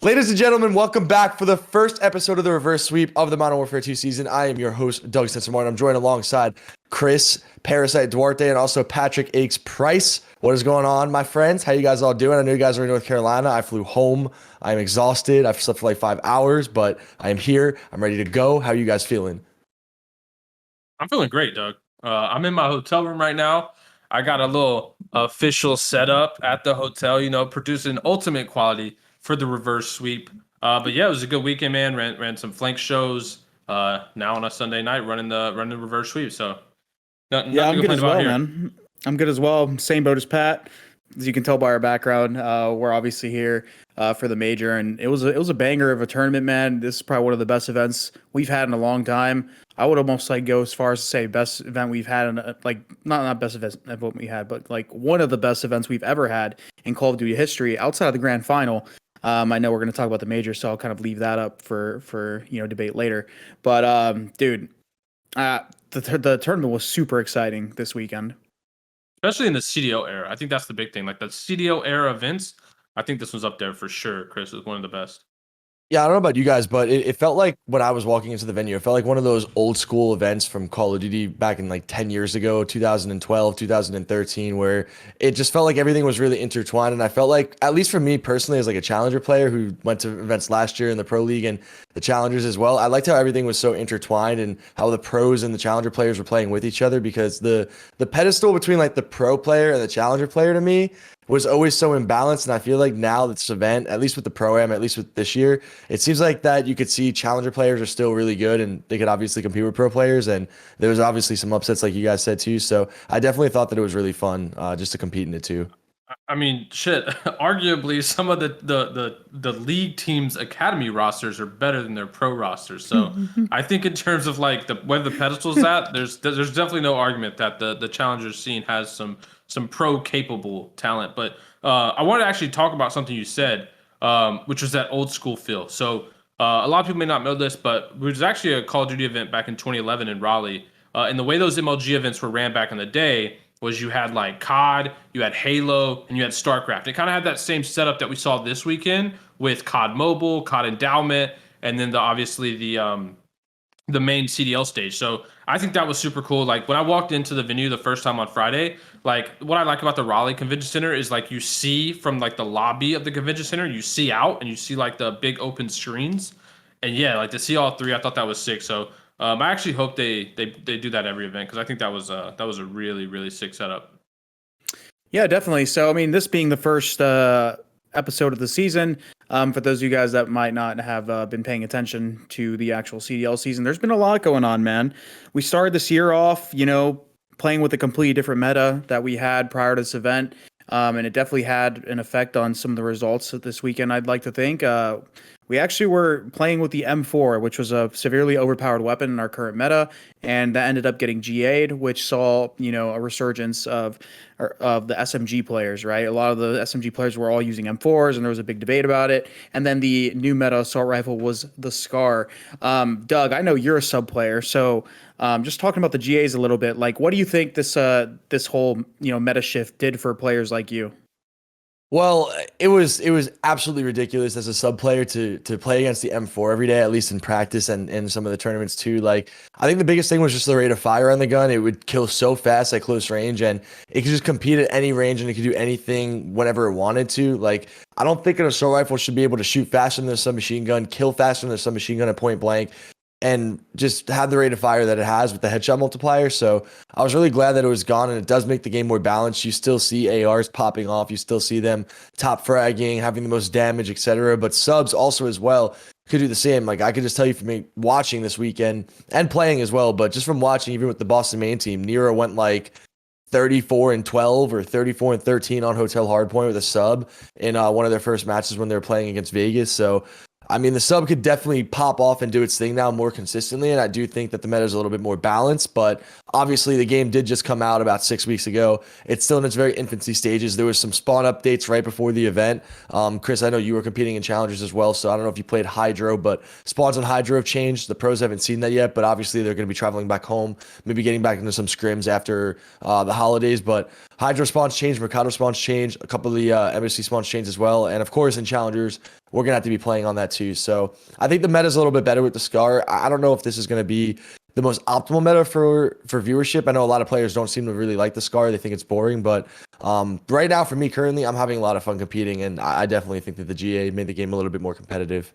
Ladies and gentlemen, welcome back for the first episode of the reverse sweep of the Modern Warfare 2 season. I am your host, Doug Censor. I'm joined alongside Chris, Parasite Duarte, and also Patrick Aches Price. What is going on, my friends? How you guys all doing? I know you guys are in North Carolina. I flew home. I'm exhausted. I've slept for like 5 hours, but I am here. I'm ready to go. How are you guys feeling? I'm feeling great, Doug. I'm in my hotel room right now. I got a little official setup at the hotel, producing ultimate quality for the reverse sweep. But yeah, it was a good weekend, man. Ran some flank shows. Now on a Sunday night, running the reverse sweep. So nothing Yeah, to I'm good complain as about well, here. man. I'm good as well. Same boat as Pat. As you can tell by our background, we're obviously here for the major, and it was a banger of a tournament, man. This is probably one of the best events we've had in a long time. I would almost like go as far as to say best event we've had in not best event we had, but like one of the best events we've ever had in Call of Duty history outside of the grand final. I know we're going to talk about the major, so I'll kind of leave that up for debate later. But dude, the tournament was super exciting this weekend. Especially in the CDL era. I think that's the big thing. Like the CDL era events, I think this one's up there for sure. Chris was one of the best. Yeah, I don't know about you guys, but it felt like when I was walking into the venue, it felt like one of those old school events from Call of Duty back in like 10 years ago, 2012, 2013, where it just felt like everything was really intertwined. And I felt like, at least for me personally, as like a challenger player who went to events last year in the Pro League and the challengers as well, I liked how everything was so intertwined and how the pros and the challenger players were playing with each other, because the pedestal between like the pro player and the challenger player to me was always so imbalanced. And I feel like now this event, at least with the Pro-Am, at least with this year, it seems like that you could see challenger players are still really good and they could obviously compete with pro players. And there was obviously some upsets like you guys said too. So I definitely thought that it was really fun just to compete in it too. I mean, shit. Arguably, some of the league teams' academy rosters are better than their pro rosters. So, I think in terms of like where the pedestal's at, there's definitely no argument that the challengers scene has some pro capable talent. But I want to actually talk about something you said, which was that old school feel. So, a lot of people may not know this, but it was actually a Call of Duty event back in 2011 in Raleigh. And the way those MLG events were ran back in the day was you had like COD, you had Halo, and you had StarCraft. It kind of had that same setup that we saw this weekend with COD Mobile, COD Endowment, and then obviously the main CDL stage. So I think that was super cool. Like when I walked into the venue the first time on Friday, like what I like about the Raleigh Convention Center is like you see from like the lobby of the convention center, you see out and you see like the big open screens. And yeah, like to see all three, I thought that was sick. So I actually hope they do that every event because I think that was a really sick setup. Yeah, definitely. So, I mean, this being the first episode of the season, for those of you guys that might not have been paying attention to the actual CDL season, there's been a lot going on, man. We started this year off, playing with a completely different meta that we had prior to this event. And it definitely had an effect on some of the results this weekend, I'd like to think. We actually were playing with the M4, which was a severely overpowered weapon in our current meta, and that ended up getting GA'd, which saw, a resurgence of the SMG players, right? A lot of the SMG players were all using M4s, and there was a big debate about it. And then the new meta assault rifle was the SCAR. Doug, I know you're a sub player, so just talking about the GAs a little bit, like, what do you think this whole meta shift did for players like you? Well, it was absolutely ridiculous as a sub player to play against the M4 every day, at least in practice and in some of the tournaments too. Like, I think the biggest thing was just the rate of fire on the gun. It would kill so fast at close range, and it could just compete at any range, and it could do anything whenever it wanted to. Like, I don't think an assault rifle should be able to shoot faster than a submachine gun, kill faster than a submachine gun at point blank, and just have the rate of fire that it has with the headshot multiplier. So I was really glad that it was gone, and it does make the game more balanced. You still see ARs popping off. You still see them top fragging, having the most damage, etc. But subs also as well could do the same. Like, I could just tell you from me watching this weekend and playing as well, but just from watching, even with the Boston main team, Nero went like 34-12 or 34-13 on Hotel Hardpoint with a sub in one of their first matches when they were playing against Vegas. So I mean, the sub could definitely pop off and do its thing now more consistently, and I do think that the meta is a little bit more balanced, but obviously the game did just come out about 6 weeks ago. It's still in its very infancy stages. There was some spawn updates right before the event. Chris, I know you were competing in challengers as well, so I don't know if you played Hydro, but spawns on Hydro have changed. The pros haven't seen that yet, but obviously they're going to be traveling back home, maybe getting back into some scrims after the holidays, but Hydro spawns changed, Mercado spawns changed, a couple of the embassy spawns changed as well, and of course in challengers, we're gonna have to be playing on that too. So I think the meta is a little bit better with the Scar. I don't know if this is gonna be the most optimal meta for viewership. I know a lot of players don't seem to really like the Scar. They think it's boring, but right now for me currently, I'm having a lot of fun competing, and I definitely think that the GA made the game a little bit more competitive.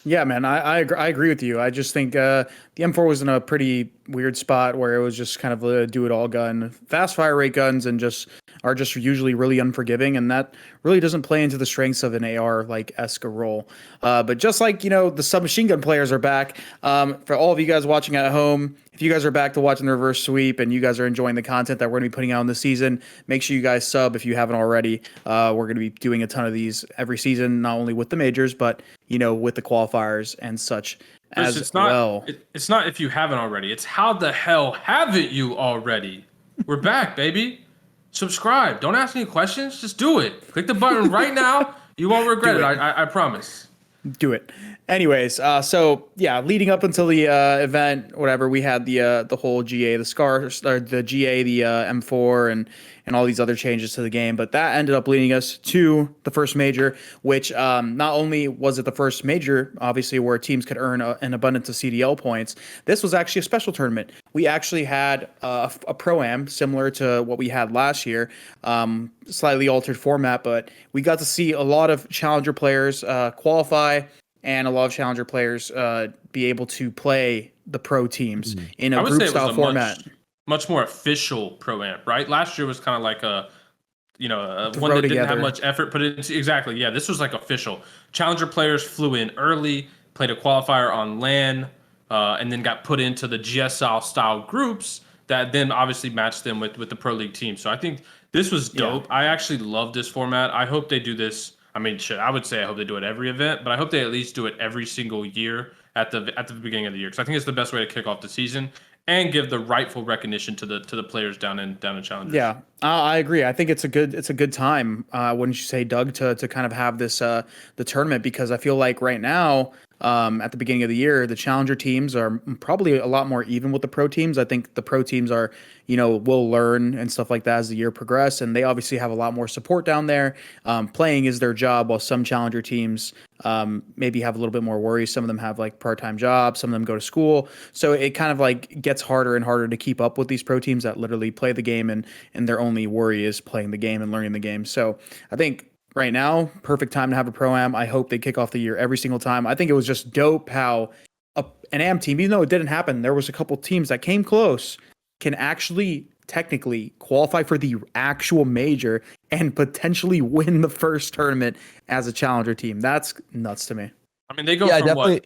Yeah, man, I agree with you. I just think the M4 was in a pretty weird spot where it was just kind of a do-it-all gun. Fast fire rate guns and just are just usually really unforgiving, and that really doesn't play into the strengths of an AR like esque role. But just like the submachine gun players are back. For all of you guys watching at home, if you guys are back to watching the reverse sweep and you guys are enjoying the content that we're going to be putting out in the season, make sure you guys sub if you haven't already. We're going to be doing a ton of these every season, not only with the majors, but with the qualifiers and such as it's not, well. It's not if you haven't already. It's how the hell haven't you already? We're back, baby. Subscribe. Don't ask any questions. Just do it. Click the button right now. You won't regret it. I promise. Do it. Anyways, so yeah, leading up until the event, whatever, we had the whole GA, the Scar, or the GA, the M4, and all these other changes to the game. But that ended up leading us to the first major, which not only was it the first major, obviously, where teams could earn an abundance of CDL points, this was actually a special tournament. We actually had a Pro-Am similar to what we had last year, slightly altered format, but we got to see a lot of Challenger players qualify, and a lot of Challenger players be able to play the pro teams in a group style format. Much more official Pro-Am, right? Last year was kind of like a one that didn't have much effort put into. Exactly, yeah. This was like official. Challenger players flew in early, played a qualifier on LAN, and then got put into the GSL style groups that then obviously matched them with the Pro League team. So I think this was dope. Yeah. I actually love this format. I hope they do this. I mean, shit, I would say I hope they do it every event, but I hope they at least do it every single year at the beginning of the year, because I think it's the best way to kick off the season and give the rightful recognition to the players down in Challengers. Yeah, I agree. I think it's a good time. Wouldn't you say, Doug, to kind of have this the tournament, because I feel like right now, at the beginning of the year, the Challenger teams are probably a lot more even with the pro teams. I think the pro teams are, will learn and stuff like that as the year progresses, and they obviously have a lot more support down there. Playing is their job, while some Challenger teams maybe have a little bit more worries. Some of them have like part-time jobs, some of them go to school. So it kind of like gets harder and harder to keep up with these pro teams that literally play the game and their only worry is playing the game and learning the game. So I think right now, perfect time to have a Pro-Am. I hope they kick off the year every single time. I think it was just dope how an AM team, even though it didn't happen, there was a couple teams that came close, can actually technically qualify for the actual major and potentially win the first tournament as a Challenger team. That's nuts to me. I mean, they go from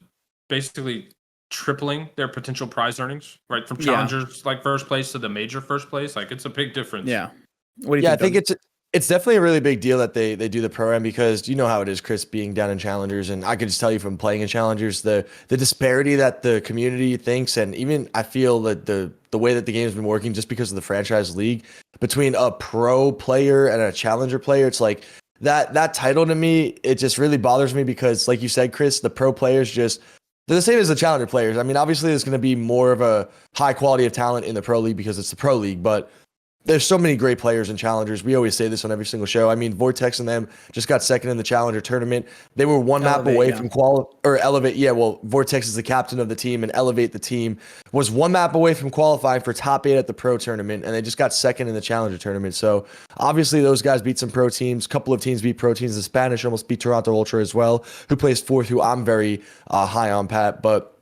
basically tripling their potential prize earnings, right? From Challengers like first place to the major first place. Like, it's a big difference. Yeah. What do you think? I think it's definitely a really big deal that they do the Pro-Am, because you know how it is, Chris, being down in Challengers, and I could just tell you from playing in Challengers, the disparity that the community thinks, and even I feel that the way that the game's been working, just because of the franchise league, between a pro player and a Challenger player, it's like that title to me, it just really bothers me, because like you said, Chris, the pro players they're the same as the Challenger players. I mean, obviously there's going to be more of a high quality of talent in the Pro League because it's the Pro League, but there's so many great players in Challengers. We always say this on every single show. I mean, Vortex and them just got second in the Challenger tournament. They were one map away from Elevate. Yeah, well, Vortex is the captain of the team, and Elevate, the team, was one map away from qualifying for top 8 at the Pro tournament, and they just got second in the Challenger tournament. So obviously those guys beat some pro teams. A couple of teams beat pro teams. The Spanish almost beat Toronto Ultra as well, who plays 4th, who I'm very high on, Pat. But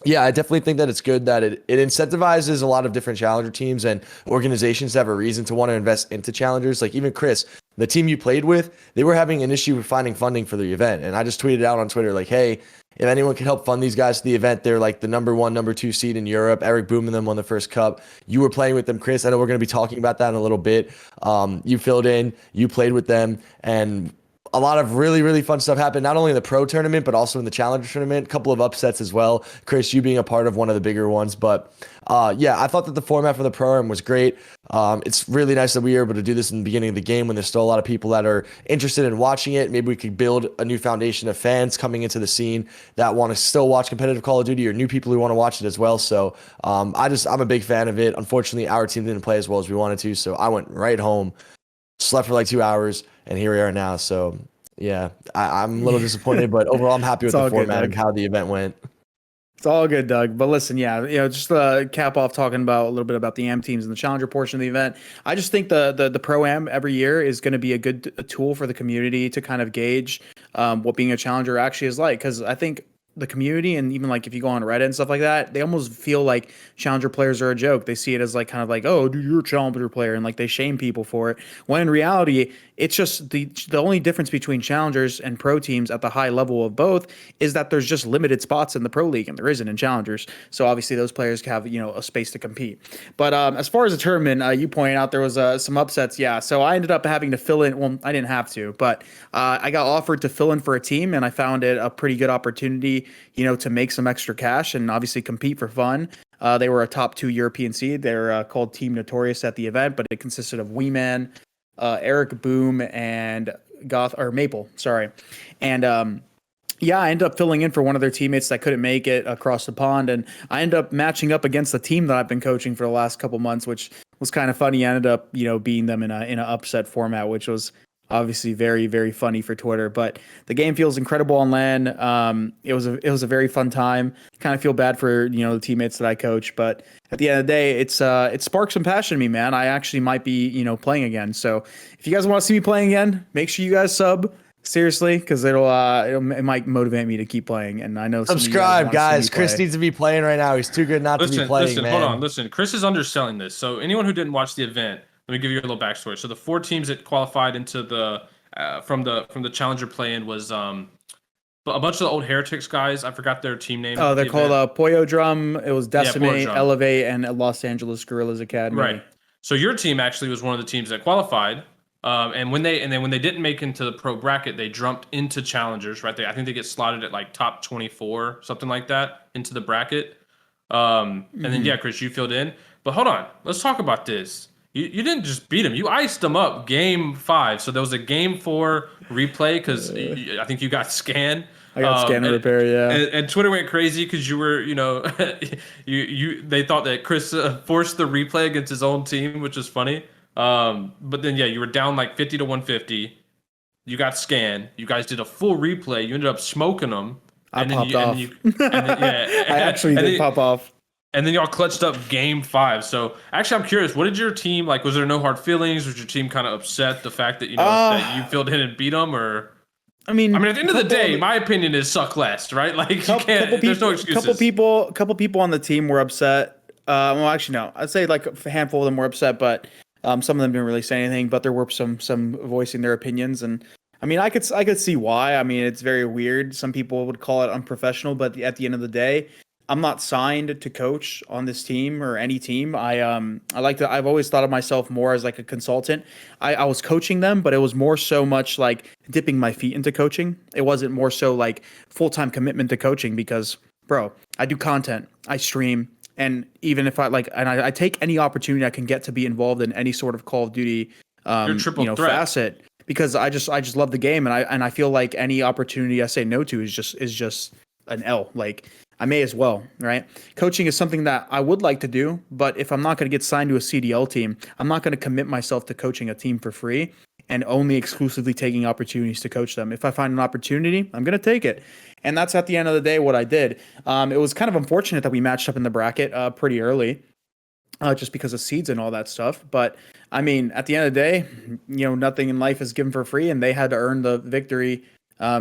yeah, I definitely think that it's good that it incentivizes a lot of different Challenger teams and organizations to have a reason to want to invest into Challengers. Like even Chris, the team you played with, they were having an issue with finding funding for the event. And I just tweeted out on Twitter, like, hey, if anyone can help fund these guys to the event, they're like the number 1, number 2 seed in Europe. Eric Boom and them won the first cup. You were playing with them, Chris. I know we're going to be talking about that in a little bit. You filled in, you played with them, and a lot of really, really fun stuff happened, not only in the pro tournament, but also in the Challenger tournament. A couple of upsets as well. Chris, you being a part of one of the bigger ones. But yeah, I thought that the format for the Pro-Am was great. It's really nice that we were able to do this in the beginning of the game when there's still a lot of people that are interested in watching it. Maybe we could build a new foundation of fans coming into the scene that want to still watch competitive Call of Duty, or new people who want to watch it as well. So I'm a big fan of it. Unfortunately, our team didn't play as well as we wanted to, so I went right home, slept for like 2 hours, and here we are now. So Yeah, I'm a little disappointed, but overall, I'm happy with It's the all good, format Doug. and how the event went. It's all good, Doug. But listen, yeah, just cap off talking about a little bit about the AM teams and the challenger portion of the event. I just think the pro am every year is going to be a good tool for the community to kind of gauge what being a challenger actually is like. Because I think the community, and even like if you go on Reddit and stuff like that, they almost feel like challenger players are a joke. They see it as like kind of like, oh, dude, you're a challenger player, and like they shame people for it. When in reality, it's just the only difference between challengers and pro teams at the high level of both is that there's just limited spots in the pro league, and there isn't in challengers. So obviously those players have a space to compete. But as far as the tournament, you pointed out there was some upsets. Yeah, so I ended up having to fill in. Well, I didn't have to, but I got offered to fill in for a team, and I found it a pretty good opportunity, to make some extra cash and obviously compete for fun. They were a top 2 European seed. They're called Team Notorious at the event, but it consisted of Weeman, Eric Boom, and Maple. Sorry, and yeah, I ended up filling in for one of their teammates that couldn't make it across the pond, and I ended up matching up against the team that I've been coaching for the last couple months, which was kind of funny. I ended up, beating them in an upset format, which was obviously very, very funny for Twitter. But the game feels incredible on LAN. It was a very fun time. Kind of feel bad for the teammates that I coach, but at the end of the day, it sparked some passion in me, man. I actually might be playing again. So if you guys want to see me playing again, make sure you guys sub. Seriously, because it might motivate me to keep playing, and I know Subscribe, guys. Chris needs to be playing right now. He's too good not to be playing, man. Hold on, listen. Chris is underselling this. So anyone who didn't watch the event, let me give you a little backstory. So the 4 teams that qualified into the from the challenger play-in was a bunch of the old Heretics guys. I forgot their team name. Oh, they're called Pollo Drum. It was Decimate, Drum. Elevate, and Los Angeles Guerrillas Academy. Right. So your team actually was one of the teams that qualified. And when they didn't make into the pro bracket, they jumped into challengers, right? I think they get slotted at like top 24, something like that, into the bracket. And then Chris, you filled in. But hold on, let's talk about this. You didn't just beat them; you iced them up game 5. So there was a game 4 replay because I think you got scanned. I got scan and repair, yeah. And Twitter went crazy because you were, they thought that Chris forced the replay against his own team, which is funny. But then you were down like 50 to 150. You got scanned. You guys did a full replay. You ended up smoking them. I popped off. I actually did pop off. And then y'all clutched up game 5. So actually, I'm curious. What did your team like? Was there no hard feelings? Was your team kind of upset the fact that that you filled in and beat them? Or I mean, at the end of the day, my opinion is suck less, right? Like you can't. There's no excuses. Couple people on the team were upset. Well, actually, no. I'd say like a handful of them were upset, but some of them didn't really say anything. But there were some voicing their opinions, and I mean, I could see why. I mean, it's very weird. Some people would call it unprofessional, but at the end of the day, I'm not signed to coach on this team or any team. I've always thought of myself more as like a consultant. I was coaching them, but it was more so much like dipping my feet into coaching. It wasn't more so like full-time commitment to coaching because, bro, I do content, I stream, and even if I take any opportunity I can get to be involved in any sort of Call of Duty, facet, because I just love the game, and I feel like any opportunity I say no to is just an L. Like, I may as well, right? Coaching is something that I would like to do, but if I'm not going to get signed to a CDL team, I'm not going to commit myself to coaching a team for free and only exclusively taking opportunities to coach them. If I find an opportunity, I'm going to take it. And that's at the end of the day what I did. It was kind of unfortunate that we matched up in the bracket pretty early, just because of seeds and all that stuff. But I mean, at the end of the day, nothing in life is given for free, and they had to earn the victory,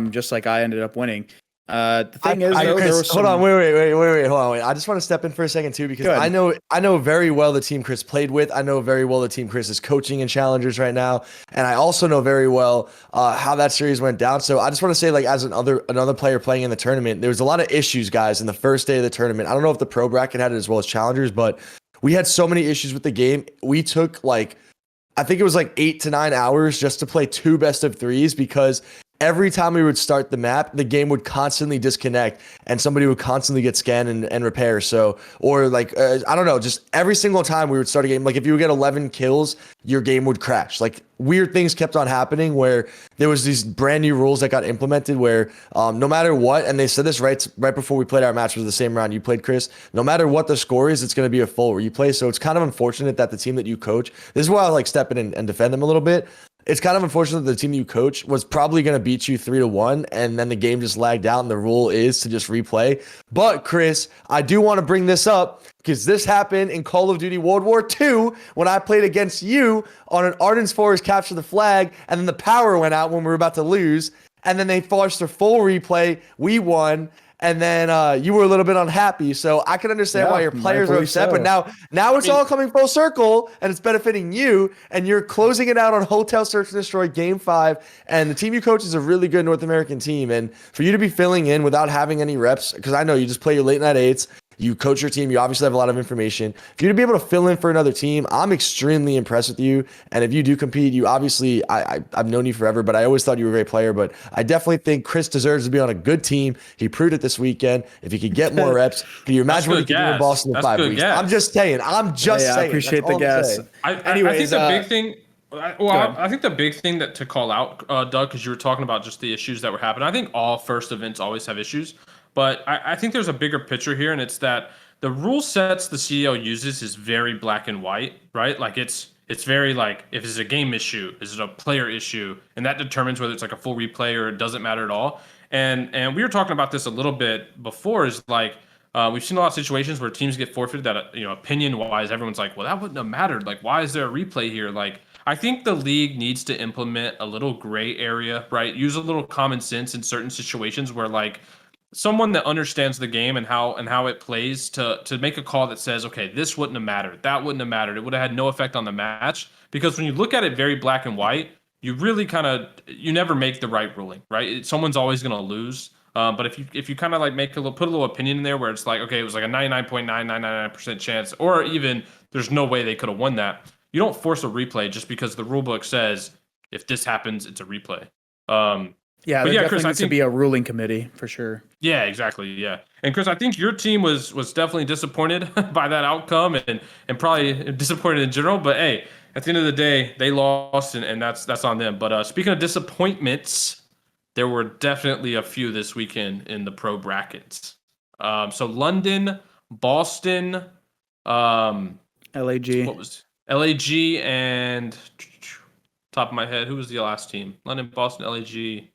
just like I ended up winning. The thing is, Chris, hold on, wait, hold on, wait. I just want to step in for a second too, because I know very well the team Chris played with. I know very well the team Chris is coaching in challengers right now, and I also know very well how that series went down. So I just want to say, like, as another player playing in the tournament, there was a lot of issues, guys, in the first day of the tournament. I don't know if the pro bracket had it as well as challengers, but we had so many issues with the game. We took I think it was 8 to 9 hours just to play 2 best of 3s because every time we would start the map, the game would constantly disconnect and somebody would constantly get scanned and repair. So, or I don't know, just every single time we would start a game, if you would get 11 kills, your game would crash. Weird things kept on happening where there was these brand new rules that got implemented where no matter what, and they said this right before we played our match, was the same round you played, Chris, no matter what the score is, it's going to be a full replay. So it's kind of unfortunate that the team that you coach, this is why I step in and defend them a little bit. it's kind of unfortunate that the team you coach was probably going to beat you 3-1, and then the game just lagged out, and the rule is to just replay. But Chris, I do want to bring this up because this happened in Call of Duty World War II when I played against you on an Arden's Forest capture the flag, and then the power went out when we were about to lose, and then they forced a full replay. We won. And then you were a little bit unhappy, so I can understand why your players are upset. So. But now it's all coming full circle, and it's benefiting you. And you're closing it out on Hotel Search and Destroy Game 5. And the team you coach is a really good North American team. And for you to be filling in without having any reps, because I know you just play your late night 8s. You coach your team. You obviously have a lot of information. For you to be able to fill in for another team, I'm extremely impressed with you. And if you do compete, you obviously, I've known you forever, but I always thought you were a great player. But I definitely think Chris deserves to be on a good team. He proved it this weekend. If he could get more reps, can you imagine what he could do in Boston in 5 weeks? Gas. I'm just saying. saying. I appreciate the gas. I think the big thing. I think the big thing that to call out, Doug, because you were talking about just the issues that were happening. I think all first events always have issues. But I think there's a bigger picture here, and it's that the rule sets the CDL uses is very black and white, right? Like it's very like, if it's a game issue, is it a player issue? And that determines whether it's like a full replay or it doesn't matter at all. And we were talking about this a little bit before, is like, we've seen a lot of situations where teams get forfeited that, opinion wise, everyone's like, well, that wouldn't have mattered. Like, why is there a replay here? Like, I think the league needs to implement a little gray area, right? Use a little common sense in certain situations where like, someone that understands the game and how it plays to make a call that says, okay, this wouldn't have mattered, that wouldn't have mattered, it would have had no effect on the match. Because when you look at it very black and white, you really you never make the right ruling, right? Someone's always going to lose. But if you kind of like put a little opinion in there where it's like, okay, it was like a 99.9999% chance, or even there's no way they could have won that, you don't force a replay just because the rule book says if this happens, it's a replay. Yeah, there definitely needs to be a ruling committee for sure. Yeah, exactly. Yeah, and Chris, I think your team was definitely disappointed by that outcome, and probably disappointed in general. But hey, at the end of the day, they lost, and that's on them. But speaking of disappointments, there were definitely a few this weekend in the pro brackets. So London, Boston, LAG. What was LAG and top of my head, who was the last team? London, Boston, LAG.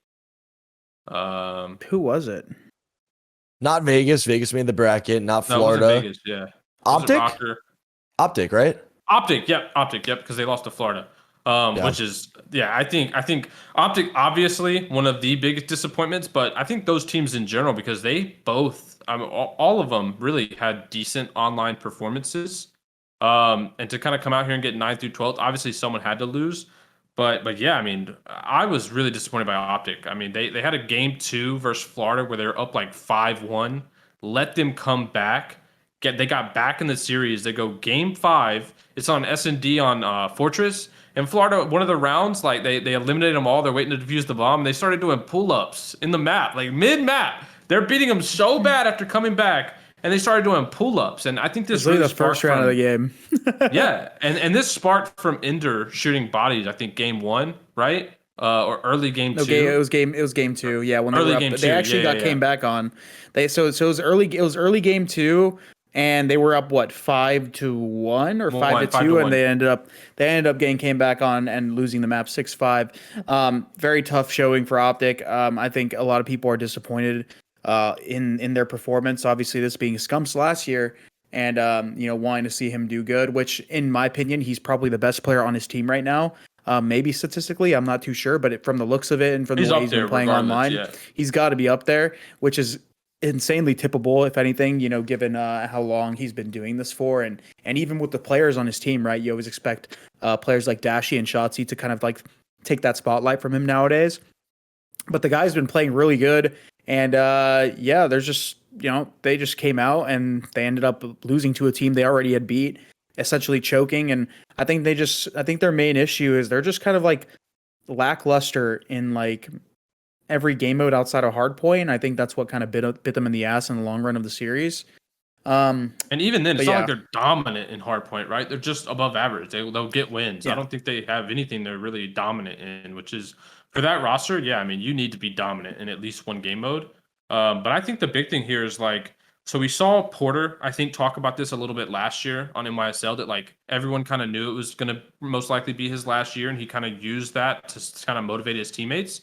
Who was it? Not Vegas. Vegas made the bracket. Not Florida. No, it wasn't Vegas, yeah. OpTic? OpTic, right? OpTic, yep, because they lost to Florida. Which is, I think OpTic, obviously one of the biggest disappointments, but I think those teams in general, because they both, all of them really had decent online performances. And to kind of come out here and get 9th through 12th, obviously someone had to lose. But yeah, I mean, I was really disappointed by OpTic. I mean, they had a game 2 versus Florida where they're up like 5-1. Let them come back. They got back in the series. They go game 5. It's on S&D on Fortress. And Florida, one of the rounds, like they eliminated them all. They're waiting to defuse the bomb. And they started doing pull-ups in the map, like mid-map. They're beating them so bad after coming back. And they started doing pull-ups, and I think this really the first round of the game. Yeah, and this sparked from Ender shooting bodies. I think game 1, right? Or early game 2. Okay, it was game 2. Yeah, when early they were game up, 2. They actually came back on. So it was early game 2, and they were up 5-1 or 5-2, and they ended up came back on and losing the map 6-5. Very tough showing for OpTic. I think a lot of people are disappointed in their performance. Obviously, this being Scump's last year, and wanting to see him do good, which in my opinion, he's probably the best player on his team right now. Maybe statistically, I'm not too sure, but from the looks of it and from the way he's been playing online, he's got to be up there, which is insanely tippable, if anything, given how long he's been doing this for, and even with the players on his team, right? You always expect players like Dashy and Shotzzy to kind of like take that spotlight from him nowadays. But the guy's been playing really good. And there's just, they just came out and they ended up losing to a team they already had beat, essentially choking. And I think their main issue is they're just kind of like lackluster in like every game mode outside of hardpoint. And I think that's what kind of bit them in the ass in the long run of the series. And even then, it's not like they're dominant in hardpoint, right? They're just above average. They'll get wins. Yeah. I don't think they have anything they're really dominant in, which is, for that roster, I mean, you need to be dominant in at least one game mode. But I think the big thing here is like So we saw Porter, I think, talk about this a little bit last year on NYSL, that like everyone kind of knew it was going to most likely be his last year, and he kind of used that to kind of motivate his teammates.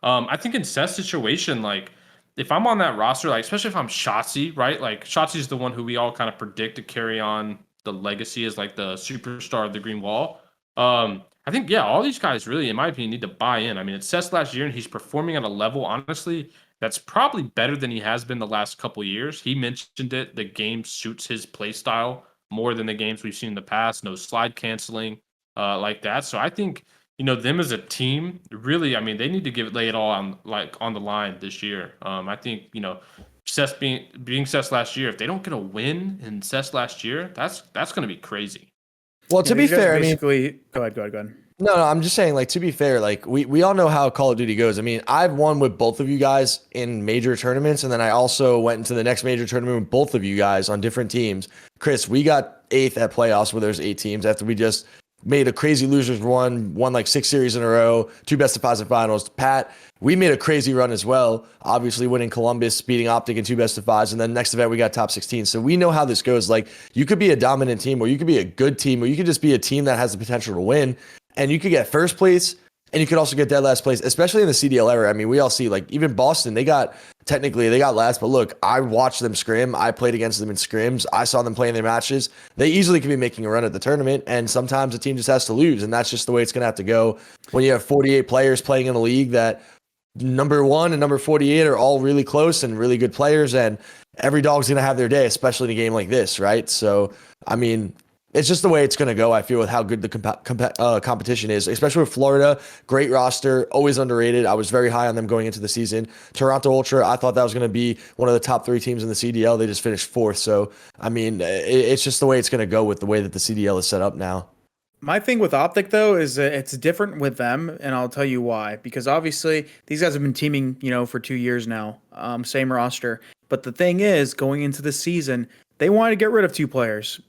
I think in Seth's situation, like if I'm on that roster, like especially if I'm Shotzzy, right? Like Shotzi's the one who we all kind of predict to carry on the legacy as like the superstar of the Green Wall. I think all these guys really, in my opinion, need to buy in. I mean, it's Seth's last year, and he's performing at a level, honestly, that's probably better than he has been the last couple years. He mentioned it. The game suits his play style more than the games we've seen in the past. No slide canceling like that. So I think, them as a team, really, I mean, they need to lay it all on the line this year. I think, Seth being Seth's last year, if they don't get a win in Seth's last year, that's going to be crazy. Well, to be fair, I mean, go ahead. No, I'm just saying, like, to be fair, like, we all know how Call of Duty goes. I mean, I've won with both of you guys in major tournaments, and then I also went into the next major tournament with both of you guys on different teams. Chris, we got 8th at playoffs where there's 8 teams after we just made a crazy losers run, won like 6 series in a row, 2 best of 5s in finals. Pat, we made a crazy run as well, obviously winning Columbus, beating OpTic in 2 best of 5s, and then next event we got top 16. So we know how this goes. Like, you could be a dominant team, or you could be a good team, or you could just be a team that has the potential to win. And you could get first place, and you could also get dead last place, especially in the CDL era. I mean, we all see, like, even Boston, they got last, but look, I watched them scrim. I played against them in scrims. I saw them playing their matches. They easily could be making a run at the tournament, and sometimes a team just has to lose, and that's just the way it's going to have to go when you have 48 players playing in a league that number 1 and number 48 are all really close and really good players, and every dog's going to have their day, especially in a game like this, right? So, I mean, it's just the way it's going to go, I feel, with how good the competition is, especially with Florida. Great roster, always underrated. I was very high on them going into the season. Toronto Ultra, I thought that was going to be one of the top 3 teams in the CDL. They just finished 4th. So, I mean, it's just the way it's going to go with the way that the CDL is set up now. My thing with OpTic, though, is that it's different with them, and I'll tell you why. Because obviously, these guys have been teaming, for 2 years now, same roster. But the thing is, going into the season, they wanted to get rid of 2 players.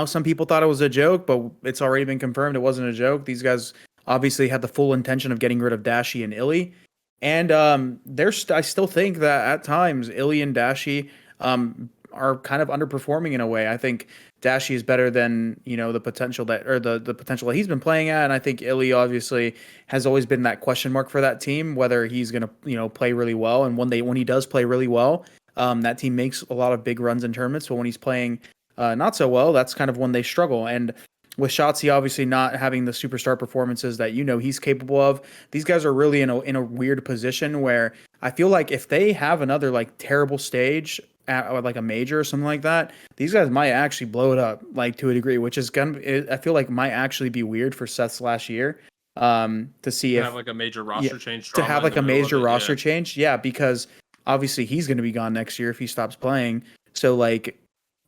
Some people thought it was a joke, but it's already been confirmed it wasn't a joke. These guys obviously had the full intention of getting rid of Dashy and iLLeY. And I still think that at times iLLeY and Dashy are kind of underperforming in a way. I think Dashy is better than, the potential the potential that he's been playing at. And I think iLLeY obviously has always been that question mark for that team, whether he's going to, play really well. And when he does play really well, that team makes a lot of big runs in tournaments. But when he's playing not so well, that's kind of when they struggle. And with Shotzzy obviously not having the superstar performances that he's capable of, these guys are really in a weird position where I feel like if they have another like terrible stage at like a major or something like that, these guys might actually blow it up like to a degree, which is I feel like might actually be weird for Seth's last year. To see if have like a major roster change. To have like a major roster change, because obviously he's going to be gone next year if he stops playing. So like,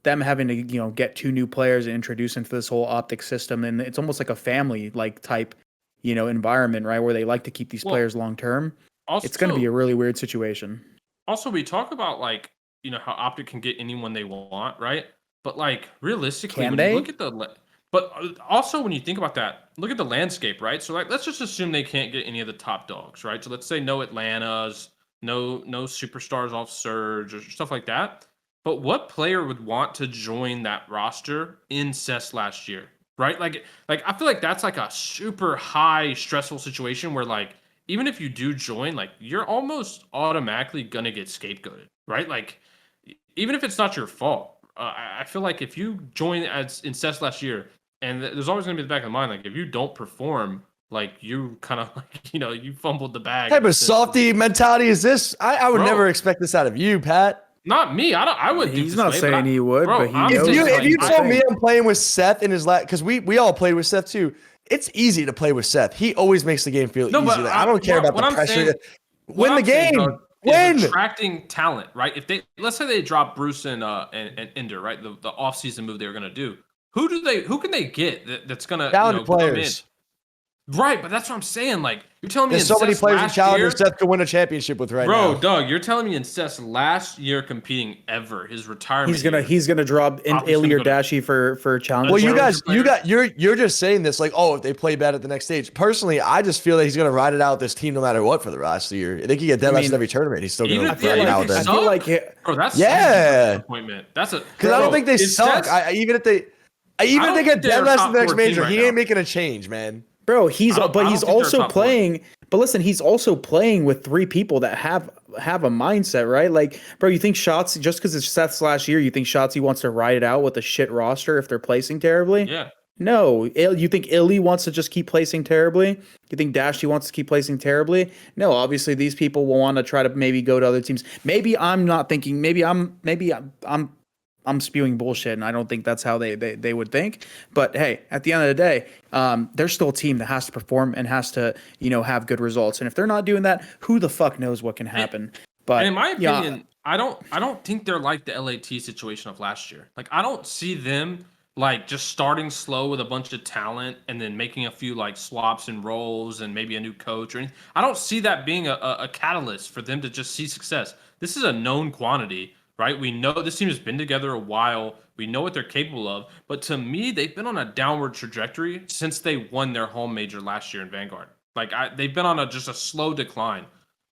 them having to get 2 new players and introduce into this whole OpTic system, and it's almost like a family like type environment, right, where they like to keep these players long term. It's going to be a really weird situation. Also, we talk about like how OpTic can get anyone they want, right? But like realistically, you look at but also when you think about that, look at the landscape, right? So like let's just assume they can't get any of the top dogs, right? So let's say no Atlantas, no superstars off Surge or stuff like that. But what player would want to join that roster in Seth's last year, right? Like I feel like that's like a super high stressful situation where like even if you do join, like you're almost automatically gonna get scapegoated, right? Like even if it's not your fault, I feel like if you join as in Seth's last year, and there's always gonna be the back of the mind, like if you don't perform, like you kind of like you fumbled the bag. What type of softy mentality is this? I would never expect this out of you, Pat. Not me. I would. He's not saying he would, but he knows. If you told me I'm playing with Seth in his last, because we all played with Seth too. It's easy to play with Seth. He always makes the game feel easy. Like, I don't care about the pressure. Win the game. Win. Attracting talent, right? If let's say they drop Bruce and Ender, right? The offseason move they were gonna do. Who can they get that's gonna talented players? Right, but that's what I'm saying. Like, you're telling me There's so many Incest players in last Challengers year, Seth could win a championship with right bro, now. Doug, you're telling me Incest last year competing ever, his retirement He's gonna drop in Probably iLLeY or gonna go to- Dashy for challenge. Well, Challenger you're just saying this like, oh, if they play bad at the next stage. Personally, I just feel that he's gonna ride it out with this team no matter what for the rest of the year. They could get dead last in every tournament. He's still even gonna if ride it out with I them. feel like bro, that's Yeah. a disappointment. That's a Because I don't think they suck. Even if they get dead last in the next major, he ain't making a change, man. bro, he's I don't he's think they're also top four. playing. But listen, he's also playing with 3 people that have a mindset, right? Like, bro, you think Shotzzy, just because it's Seth's last year, you think Shotzzy wants to ride it out with a shit roster if they're placing terribly? Yeah. No. You think iLLeY wants to just keep placing terribly? You think Dashy wants to keep placing terribly? No. Obviously, these people will want to try to maybe go to other teams. Maybe I'm not thinking. Maybe I'm spewing bullshit, and I don't think that's how they would think. But hey, at the end of the day, they're still a team that has to perform and has to have good results. And if they're not doing that, who the fuck knows what can happen? But And in my opinion, I don't think they're like the LAT situation of last year. Like, I don't see them like just starting slow with a bunch of talent and then making a few like swaps and roles and maybe a new coach or anything. I don't see that being a catalyst for them to just see success. This is a known quantity, right? We know this team has been together a while. We know what they're capable of. But to me, they've been on a downward trajectory since they won their home major last year in Vanguard. Like, they've been on just a slow decline.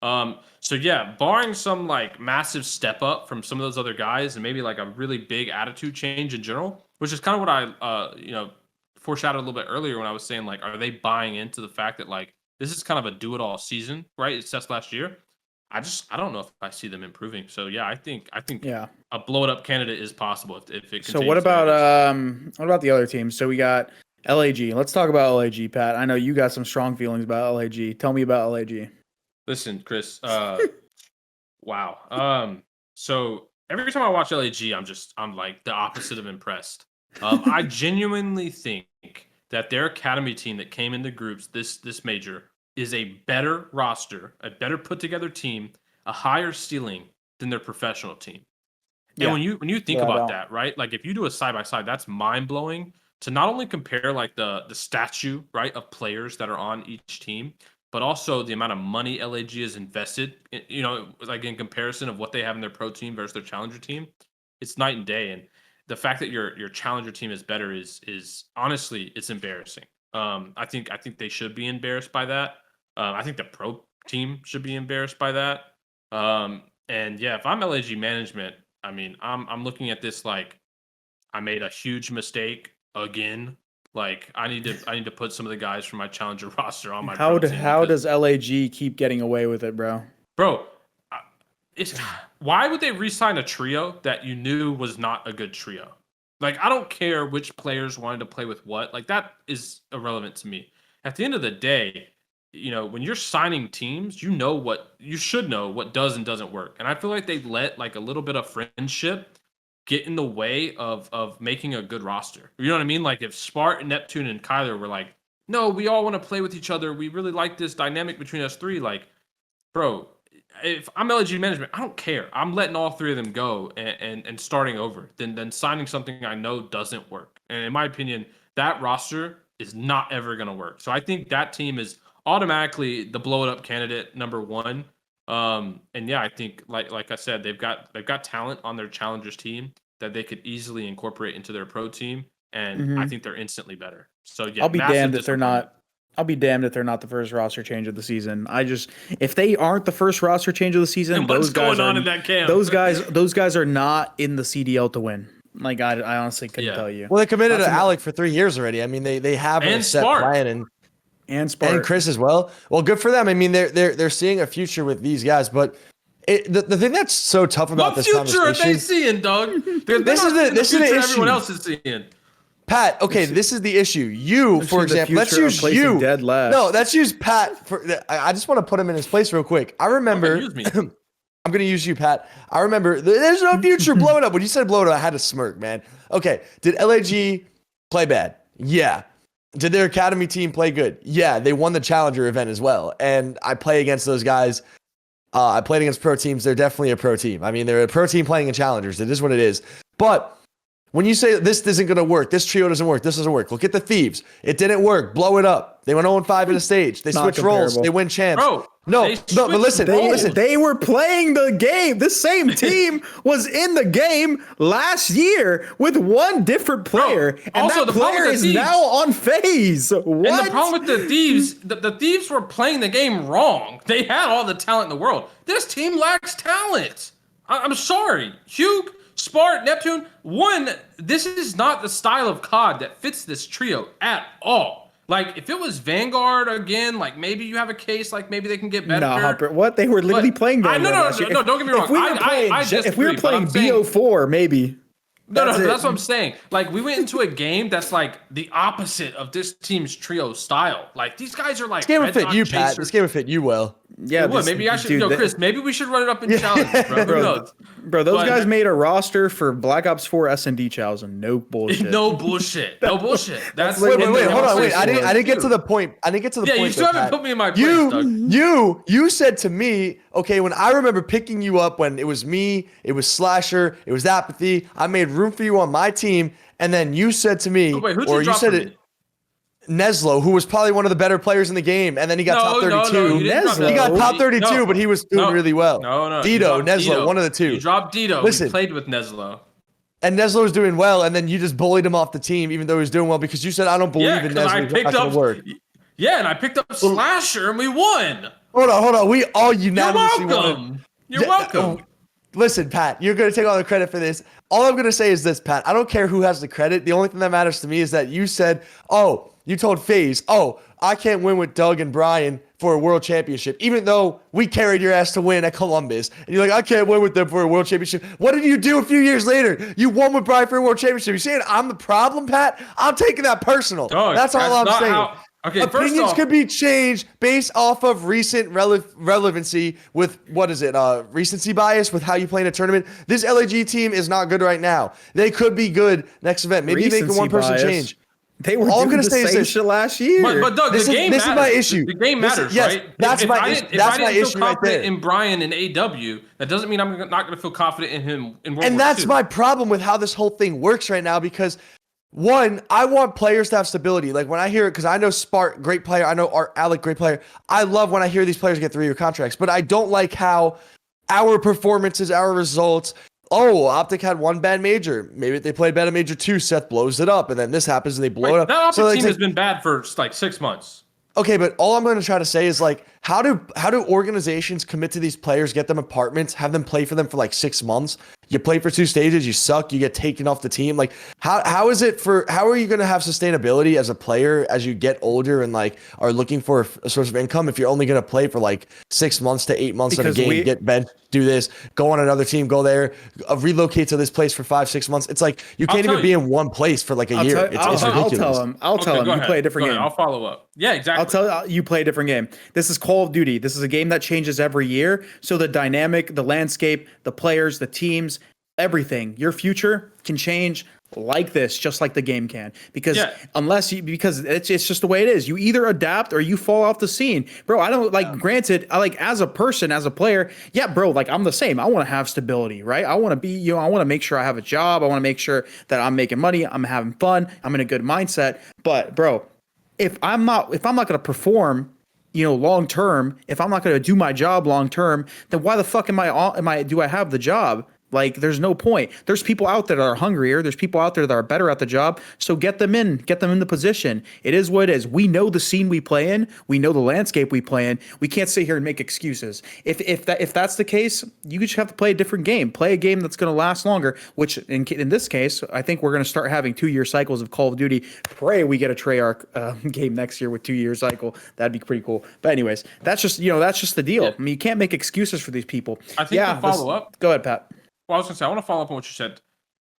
So yeah, barring some like massive step up from some of those other guys and maybe like a really big attitude change in general, which is kind of what I foreshadowed a little bit earlier when I was saying like, are they buying into the fact that like this is kind of a do-it-all season, right? It's just last year. I don't know if I see them improving. So yeah, I think yeah. a blow it up candidate is possible if it continues. So what about the other teams? So we got LAG. Let's talk about LAG, Pat. I know you got some strong feelings about LAG. Tell me about LAG. Listen, Chris. Wow. So every time I watch LAG, I'm like the opposite of impressed. I genuinely think that their academy team that came into groups this major is a better roster, a better put together team, a higher ceiling than their professional team. And when you think about that, right? Like if you do a side by side, that's mind blowing to not only compare like the statue, right, of players that are on each team, but also the amount of money LAG has invested, like in comparison of what they have in their pro team versus their challenger team. It's night and day. And the fact that your challenger team is better is honestly, it's embarrassing. I think they should be embarrassed by that. I think the pro team should be embarrassed by that. And yeah, if I'm LAG management, I mean, I'm looking at this like I made a huge mistake again. Like I need to put some of the guys from my challenger roster on my pro team. How does LAG keep getting away with it, bro? Bro, why would they re-sign a trio that you knew was not a good trio? Like I don't care which players wanted to play with what. Like that is irrelevant to me. At the end of the day, when you're signing teams, you should know what does and doesn't work. And I feel like they let like a little bit of friendship get in the way of making a good roster. You know what I mean? Like if Spart, Neptune, and Kyler were like, no, we all want to play with each other. We really like this dynamic between us three. Like, bro, if I'm LG management, I don't care. I'm letting all 3 of them go and starting over than signing something I know doesn't work. And in my opinion, that roster is not ever going to work. So I think that team is automatically the blow it up candidate number 1. And yeah, I think like I said, they've got talent on their challengers team that they could easily incorporate into their pro team, and I think they're instantly better. So yeah, I'll be damned if they're not. I'll be damned if they're not the first roster change of the season. If they aren't the first roster change of the season, and what's going on in that camp? Those guys are not in the CDL to win. Like I honestly couldn't tell you. Well, they committed to aLLeY for 3 years already. I mean, they have a set plan and Spart. And Chris as well. Well, good for them. I mean, they're seeing a future with these guys, but the thing that's so tough about this conversation. What future are they seeing, Doug? This is the issue. Everyone else is seeing. Pat, okay, this is the issue. You, for example, let's use you. Dead last. No, let's use Pat. I just want to put him in his place real quick. I remember. Use me. I'm going to use you, Pat. I remember there's no future. Blow it up. When you said blow it up, I had to smirk, man. Okay, did LAG play bad? Yeah. Did their academy team play good? Yeah, they won the challenger event as well. And I play against those guys. I played against pro teams. They're definitely a pro team. I mean, they're a pro team playing in challengers. It is what it is. But When you say this isn't going to work, this trio doesn't work, this doesn't work. Look at the Thieves. It didn't work. Blow it up. They went 0-5 in the stage. They switch roles. They win champs. Bro, no, but listen, listen. They were playing the game. The same team was in the game last year with one different player, and also, that player is now on FaZe. What? And the problem with the Thieves, the Thieves were playing the game wrong. They had all the talent in the world. This team lacks talent. I'm sorry. Huke, Spart, Neptune, this is not the style of COD that fits this trio at all. Like, if it was Vanguard again, like, maybe you have a case, like, maybe they can get better. No, Humper, what? They were literally playing Vanguard. No, don't get me wrong. If we were playing BO4, maybe. That's what I'm saying. Like, we went into a game that's like the opposite of this team's trio style. Like, these guys are like. This game would fit you, Pat. This game would fit you well. Yeah, maybe I should. Chris, maybe we should run it up in challenges, bro. Who knows? Bro, those guys made a roster for Black Ops 4 S&D challenges. No bullshit. No bullshit. That's wait, hold on. Wait, I didn't get to the point. Yeah, you still haven't put me in my place, Doug. You said to me, okay, when I remember picking you up when it was me, it was Slasher, it was aBeZy. I made room for you on my team, and then you said to me, or you said it. NYSL, who was probably one of the better players in the game, and then he got top 32. He got top 32, but he was doing really well. Dito, NYSL, one of the two. You dropped Dito. Listen, he played with NYSL. And NYSL was doing well, and then you just bullied him off the team, even though he was doing well, because you said, I don't believe in NYSL. It's not going to work. Yeah, and I picked up Slasher, and we won. Hold on. We all unanimously won. You're welcome. Listen, Pat, you're going to take all the credit for this. All I'm going to say is this, Pat. I don't care who has the credit. The only thing that matters to me is that you said, you told FaZe, I can't win with Doug and Brian for a world championship, even though we carried your ass to win at Columbus. And you're like, I can't win with them for a world championship. What did you do a few years later? You won with Brian for a world championship. You saying I'm the problem, Pat? I'm taking that personal. That's all I'm saying. Opinions could be changed based off of recent relevancy with, recency bias with how you play in a tournament. This LAG team is not good right now. They could be good next event. Maybe make a one-person change. They were doing the same shit last year. But Doug, this is my issue. The game matters, yes, right? That's my issue. That's my issue right there. In Brian and AW, that doesn't mean I'm not going to feel confident in him in World War II. And that's my problem with how this whole thing works right now, because one, I want players to have stability. Like when I hear it, because I know Spart, great player. I know Alec, great player. I love when I hear these players get 3-year contracts, but I don't like how our performances, our results. OpTic had one bad major. Maybe if they played bad at major 2, Seth blows it up, and then this happens and they blow it up. That OpTic team has been bad for like 6 months. Okay, but all I'm going to try to say is like, how do organizations commit to these players, get them apartments, have them play for them for like 6 months? You play for 2 stages, you suck, you get taken off the team. Like, how are you going to have sustainability as a player as you get older and like are looking for a source of income if you're only going to play for like 6 months to 8 months in a game, get benched, do this, go on another team, go there, relocate to this place for 5-6 months? It's like you can't even be in one place for like a year. It's ridiculous. I'll tell him. You play a different game. I'll follow up. Yeah, exactly. I'll tell you play a different game. This is Call of Duty. This is a game that changes every year. So the dynamic, the landscape, the players, the teams, everything, your future can change like this, just like the game can. Because because it's just the way it is. You either adapt or you fall off the scene. Bro, I don't granted, I like as a person, as a player, bro, like I'm the same. I want to have stability, right? I want to be, I want to make sure I have a job. I want to make sure that I'm making money, I'm having fun, I'm in a good mindset. But bro, if I'm not going to perform, long term, if I'm not going to do my job long term, then why the fuck do I have the job? Like, there's no point. There's people out there that are hungrier. There's people out there that are better at the job. So get them in the position. It is what it is. We know the scene we play in. We know the landscape we play in. We can't sit here and make excuses. If that's the case, you just have to play a different game. Play a game that's going to last longer, which in this case, I think we're going to start having 2-year cycles of Call of Duty. Pray we get a Treyarch game next year with 2-year cycle. That'd be pretty cool. But anyways, that's just the deal. Yeah. I mean, you can't make excuses for these people. I think to follow up. Go ahead, Pat. Well, I was gonna say I want to follow up on what you said,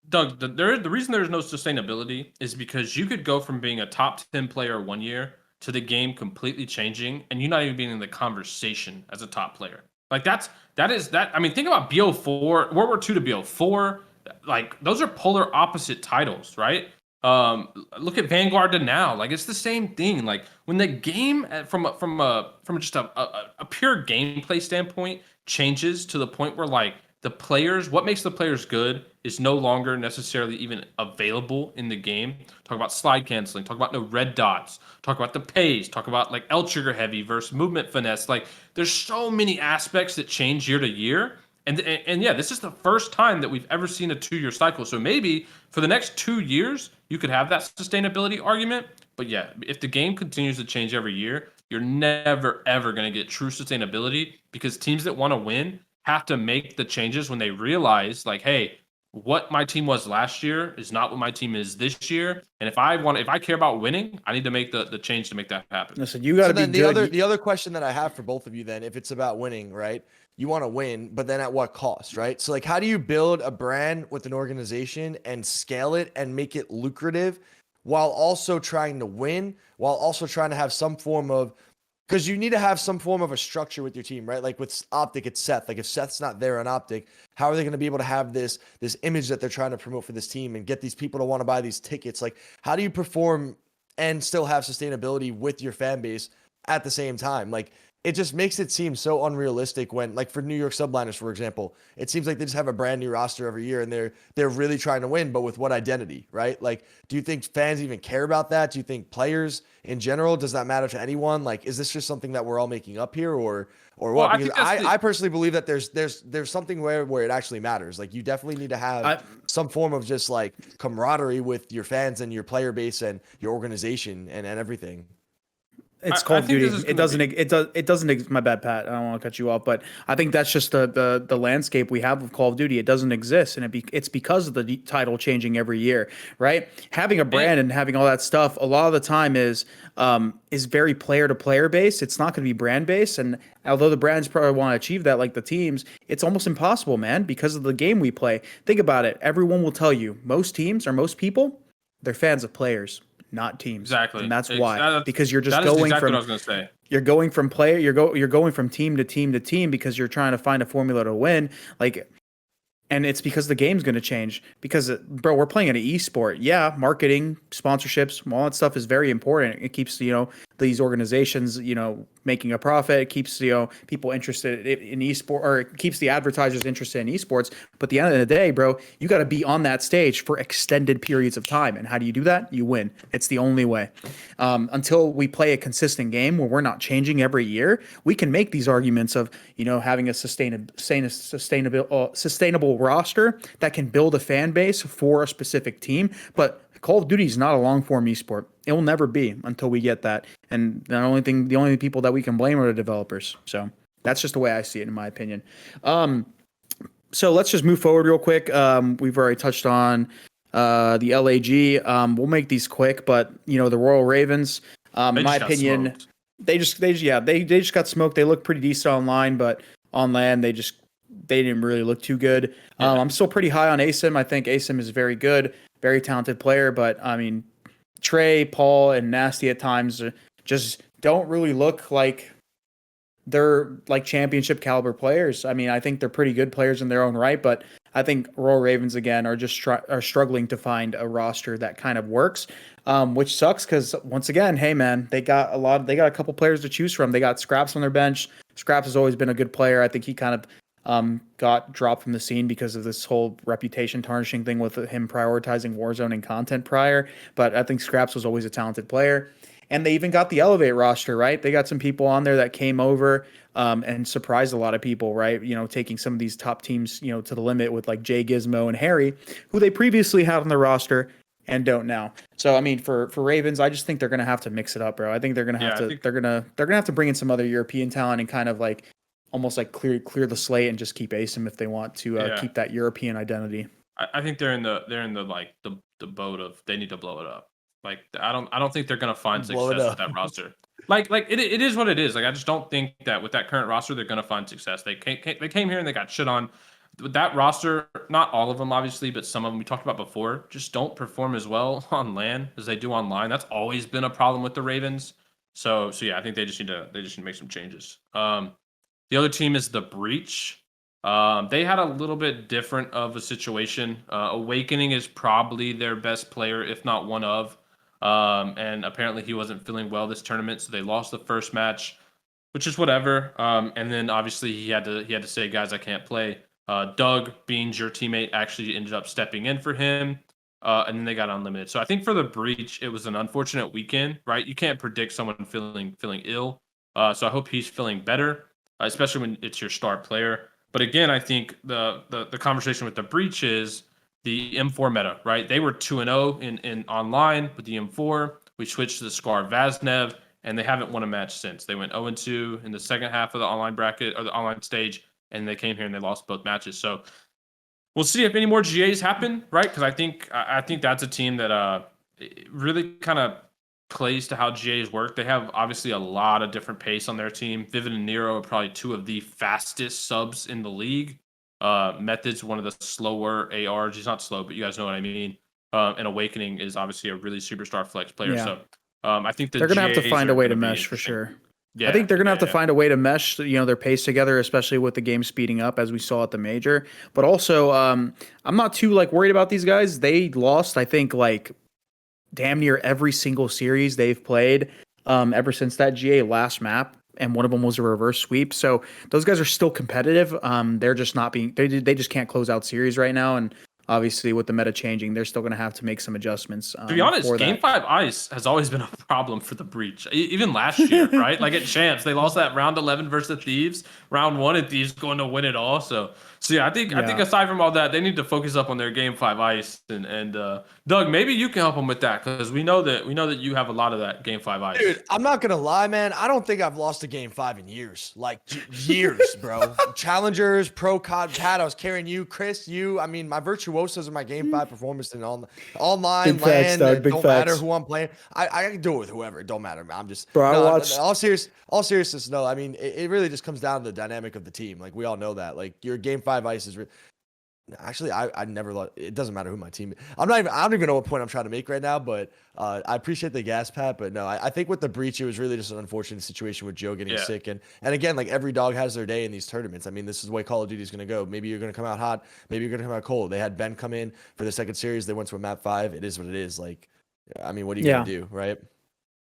Doug. The reason there's no sustainability is because you could go from being a top 10 player 1 year to the game completely changing, and you not even being in the conversation as a top player. Like that. I mean, think about BO4, World War II to BO4. Like those are polar opposite titles, right? Look at Vanguard to now. Like it's the same thing. Like when the game from just a pure gameplay standpoint changes to the point where like the players, what makes the players good is no longer necessarily even available in the game. Talk about slide canceling, talk about no red dots, talk about the pace, talk about like L trigger heavy versus movement finesse. Like there's so many aspects that change year to year. And yeah, this is the first time that we've ever seen a 2-year cycle. So maybe for the next 2 years, you could have that sustainability argument. But yeah, if the game continues to change every year, you're never ever going to get true sustainability because teams that want to win have to make the changes when they realize like, hey, what my team was last year is not what my team is this year. And if I care about winning, I need to make the change to make that happen. Listen, you got to So be then good. the other question that I have for both of you then, if it's about winning, right? You want to win, but then at what cost, right? So like how do you build a brand with an organization and scale it and make it lucrative while also trying to win, while also trying to have some form of, because you need to have some form of a structure with your team, right? Like with OpTic, it's Seth. Like if Seth's not there on OpTic, how are they going to be able to have this image that they're trying to promote for this team and get these people to want to buy these tickets? Like how do you perform and still have sustainability with your fan base at the same time? Like it just makes it seem so unrealistic when, like for New York Subliners, for example, it seems like they just have a brand new roster every year and they're really trying to win, but with what identity, right? Like, do you think fans even care about that? Do you think players in general, does that matter to anyone? Like, is this just something that we're all making up here or what? Well, I Because think that's I personally believe that there's something where it actually matters. Like you definitely need to have some form of just like camaraderie with your fans and your player base and your organization and everything. It's I Call of think Duty. this is It gonna doesn't. be It doesn't. My bad, Pat. I don't want to cut you off, but I think that's just the landscape we have of Call of Duty. It doesn't exist, and it's because of the title changing every year, right? Having a brand and having all that stuff, a lot of the time is very player to player based. It's not going to be brand based, and although the brands probably want to achieve that, like the teams, it's almost impossible, man, because of the game we play. Think about it. Everyone will tell you most teams or most people, they're fans of players, not teams. exactly. And that's why, because you're just That is going exactly from what I was gonna say. you're going from player you're going from team to team to team because you're trying to find a formula to win. Like, and it's because the game's going to change because bro, we're playing an esport. Yeah, marketing, sponsorships, all that stuff is very important. It keeps, these organizations, making a profit. It keeps, people interested in esport, or it keeps the advertisers interested in esports. But at the end of the day, bro, you got to be on that stage for extended periods of time. And how do you do that? You win. It's the only way. Until we play a consistent game where we're not changing every year, we can make these arguments of, having a sustainable roster that can build a fan base for a specific team. But Call of Duty is not a long form esport. It will never be until we get that. And the only people that we can blame are the developers. So that's just the way I see it, in my opinion. So let's just move forward real quick. We've already touched on the LAG. We'll make these quick, but the Royal Ravens, in my opinion, they just got smoked. They look pretty decent online, but on land they didn't really look too good. Yeah. I'm still pretty high on aSim. I think aSim is very good, very talented player, but I mean, Trey, Paul, and Nasty at times just don't really look like they're like championship caliber players. I mean, I think they're pretty good players in their own right, but I think Royal Ravens again are just are struggling to find a roster that kind of works, which sucks because once again, hey man, they got a couple players to choose from. They got Scraps on their bench. Scraps has always been a good player. I think he kind of got dropped from the scene because of this whole reputation tarnishing thing with him prioritizing Warzone and content prior. But I think Scraps was always a talented player. And they even got the Elevate roster, right? They got some people on there that came over and surprised a lot of people, right? Taking some of these top teams, to the limit with like Jay Gizmo and Harry, who they previously had on the roster and don't now. So I mean, for Ravens, I just think they're gonna have to mix it up, bro. I think they're gonna have they're gonna have to bring in some other European talent and kind of like almost like clear the slate and just keep aSim if they want to keep that European identity. I think they're in the like the boat of they need to blow it up. Like I don't think they're gonna find success with that roster. Like it is what it is. Like I just don't think that with that current roster they're gonna find success. They came here and they got shit on. With that roster, not all of them obviously, but some of them we talked about before, just don't perform as well on LAN as they do online. That's always been a problem with the Ravens. So yeah, I think they just need to make some changes. The other team is the Breach. They had a little bit different of a situation. Awakening is probably their best player, if not one of. And apparently he wasn't feeling well this tournament, so they lost the first match, which is whatever. And then obviously he had to say, guys, I can't play. Doug, Beans, your teammate, actually ended up stepping in for him. And then they got unlimited. So I think for the breach, it was an unfortunate weekend, right? You can't predict someone feeling ill. So I hope he's feeling better, especially when it's your star player. But again, I think the conversation with the breach is the M4 meta, right? They were 2-0 in online with the M4. We switched to the Scar Vaznev, and they haven't won a match since. They went 0-2 in the second half of the online bracket or the online stage, and they came here and they lost both matches. So we'll see if any more GAs happen, right? Because I think that's a team that really kind of plays to how GAs work. They have obviously a lot of different pace on their team. Vivid and Nero are probably two of the fastest subs in the league. Method's one of the slower ARs. He's not slow, but you guys know what I mean. And Awakening is obviously a really superstar flex player. Yeah. So I think they're going to have to GAs find are a way gonna to be mesh for interesting. sure. Yeah, I think they're going to have to yeah. find a way to mesh, their pace together, especially with the game speeding up as we saw at the major. But also, I'm not too worried about these guys. They lost, I think, damn near every single series they've played ever since that GA last map, and one of them was a reverse sweep. So those guys are still competitive. They're just not being they just can't close out series right now, and obviously with the meta changing, they're still going to have to make some adjustments. To be honest, for Game that. 5 Ice has always been a problem for the Breach. Even last year, right? Like at Champs, they lost that round 11 versus the Thieves. Round 1 at Thieves going to win it all. So yeah, I think aside from all that, they need to focus up on their Game 5 Ice. And Doug, maybe you can help them with that, because we know that you have a lot of that Game 5 Ice. Dude, I'm not gonna lie, man. I don't think I've lost a game 5 in years. Like years, bro. Challengers, Pro COD, Pat, I was carrying you, Chris, you. I mean, my virtuosos are my game 5 performance in online, Big facts, LAN. Doug, It big don't matter facts. who I'm playing. I can do it with whoever. It don't matter, man. I'm just Bro, I no, watched- all seriousness, no. I mean, it really just comes down to the dynamic of the team. Like we all know that. Like your game 5 Ice is actually, I never lost. It doesn't matter who my team. I don't even know what point I'm trying to make right now. But I appreciate the gas, Pat. But no, I think with the breach, it was really just an unfortunate situation with Joe getting sick. And again, like every dog has their day in these tournaments. I mean, this is the way Call of Duty is going to go. Maybe you're going to come out hot. Maybe you're going to come out cold. They had Ben come in for the second series. They went to a map 5. It is what it is. Like, I mean, what are you going to do, right?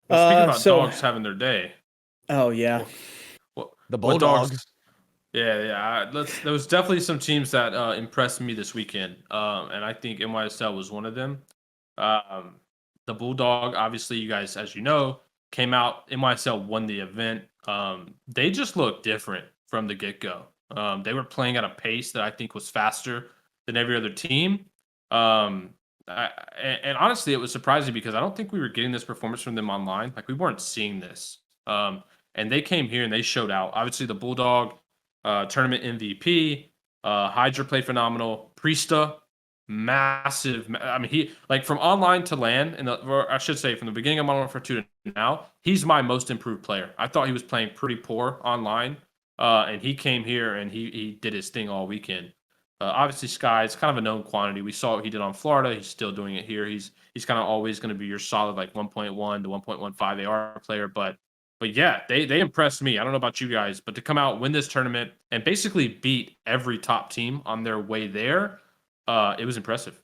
Well, speaking about so- dogs having their day. Oh yeah. The What Bulldogs. Yeah. There was definitely some teams that impressed me this weekend, and I think NYSL was one of them. The Bulldog, obviously, you guys, as you know, came out. NYSL won the event. They just looked different from the get-go. They were playing at a pace that I think was faster than every other team. And honestly, it was surprising because I don't think we were getting this performance from them online. Like, we weren't seeing this. And they came here and they showed out. Obviously, the Bulldog tournament MVP. Hydra played phenomenal. Priesta, massive. I mean, he from online to LAN, or I should say from the beginning of Modern Warfare 2 to now, he's my most improved player. I thought he was playing pretty poor online, and he came here and he did his thing all weekend. Obviously, Skyz, kind of a known quantity. We saw what he did on Florida. He's still doing it here. He's kind of always going to be your solid 1.1 to 1.15 AR player, but yeah, they impressed me. I don't know about you guys, but to come out, win this tournament, and basically beat every top team on their way there, it was impressive.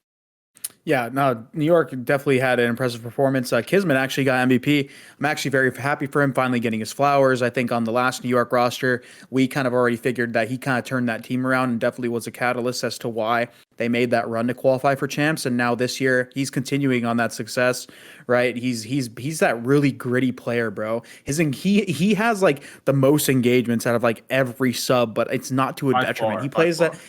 Yeah, no, New York definitely had an impressive performance. Kismet actually got MVP. I'm actually very happy for him finally getting his flowers. I think on the last New York roster, we kind of already figured that he kind of turned that team around and definitely was a catalyst as to why they made that run to qualify for champs. And now this year, he's continuing on that success, right? He's that really gritty player, bro. He has the most engagements out of every sub, but it's not to a detriment.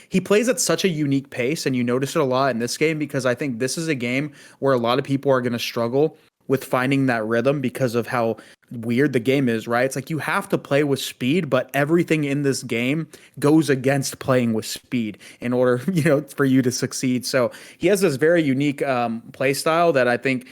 He plays at such a unique pace, and you notice it a lot in this game because I think this is a game where a lot of people are going to struggle with finding that rhythm because of how weird the game is, right? It's you have to play with speed, but everything in this game goes against playing with speed in order, for you to succeed. So he has this very unique play style that I think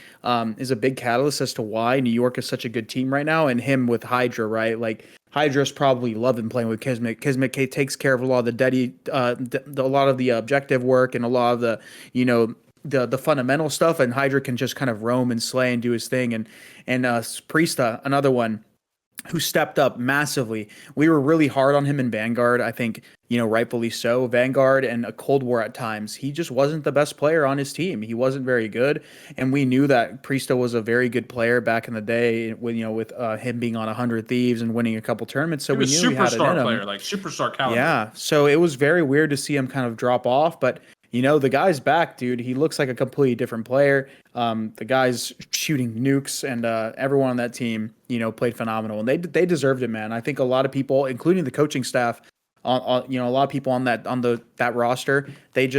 is a big catalyst as to why New York is such a good team right now, and him with Hydra, right? Hydra's probably loving playing with Kismet. Kismet takes care of a lot of a lot of the objective work and a lot of the, the fundamental stuff, and Hydra can just kind of roam and slay and do his thing. And Priesta, another one who stepped up massively. We were really hard on him in Vanguard. I think rightfully so. Vanguard and a Cold War at times, he just wasn't the best player on his team. He wasn't very good, and we knew that Pristo was a very good player back in the day with him being on 100 Thieves and winning a couple tournaments. So He we was knew he had it in superstar him. player, like superstar caliber. Yeah, so it was very weird to see him kind of drop off, but the guy's back, dude. He looks like a completely different player. The guy's shooting nukes, and everyone on that team, played phenomenal, and they deserved it, man. I think a lot of people, including the coaching staff, a lot of people on that roster, they've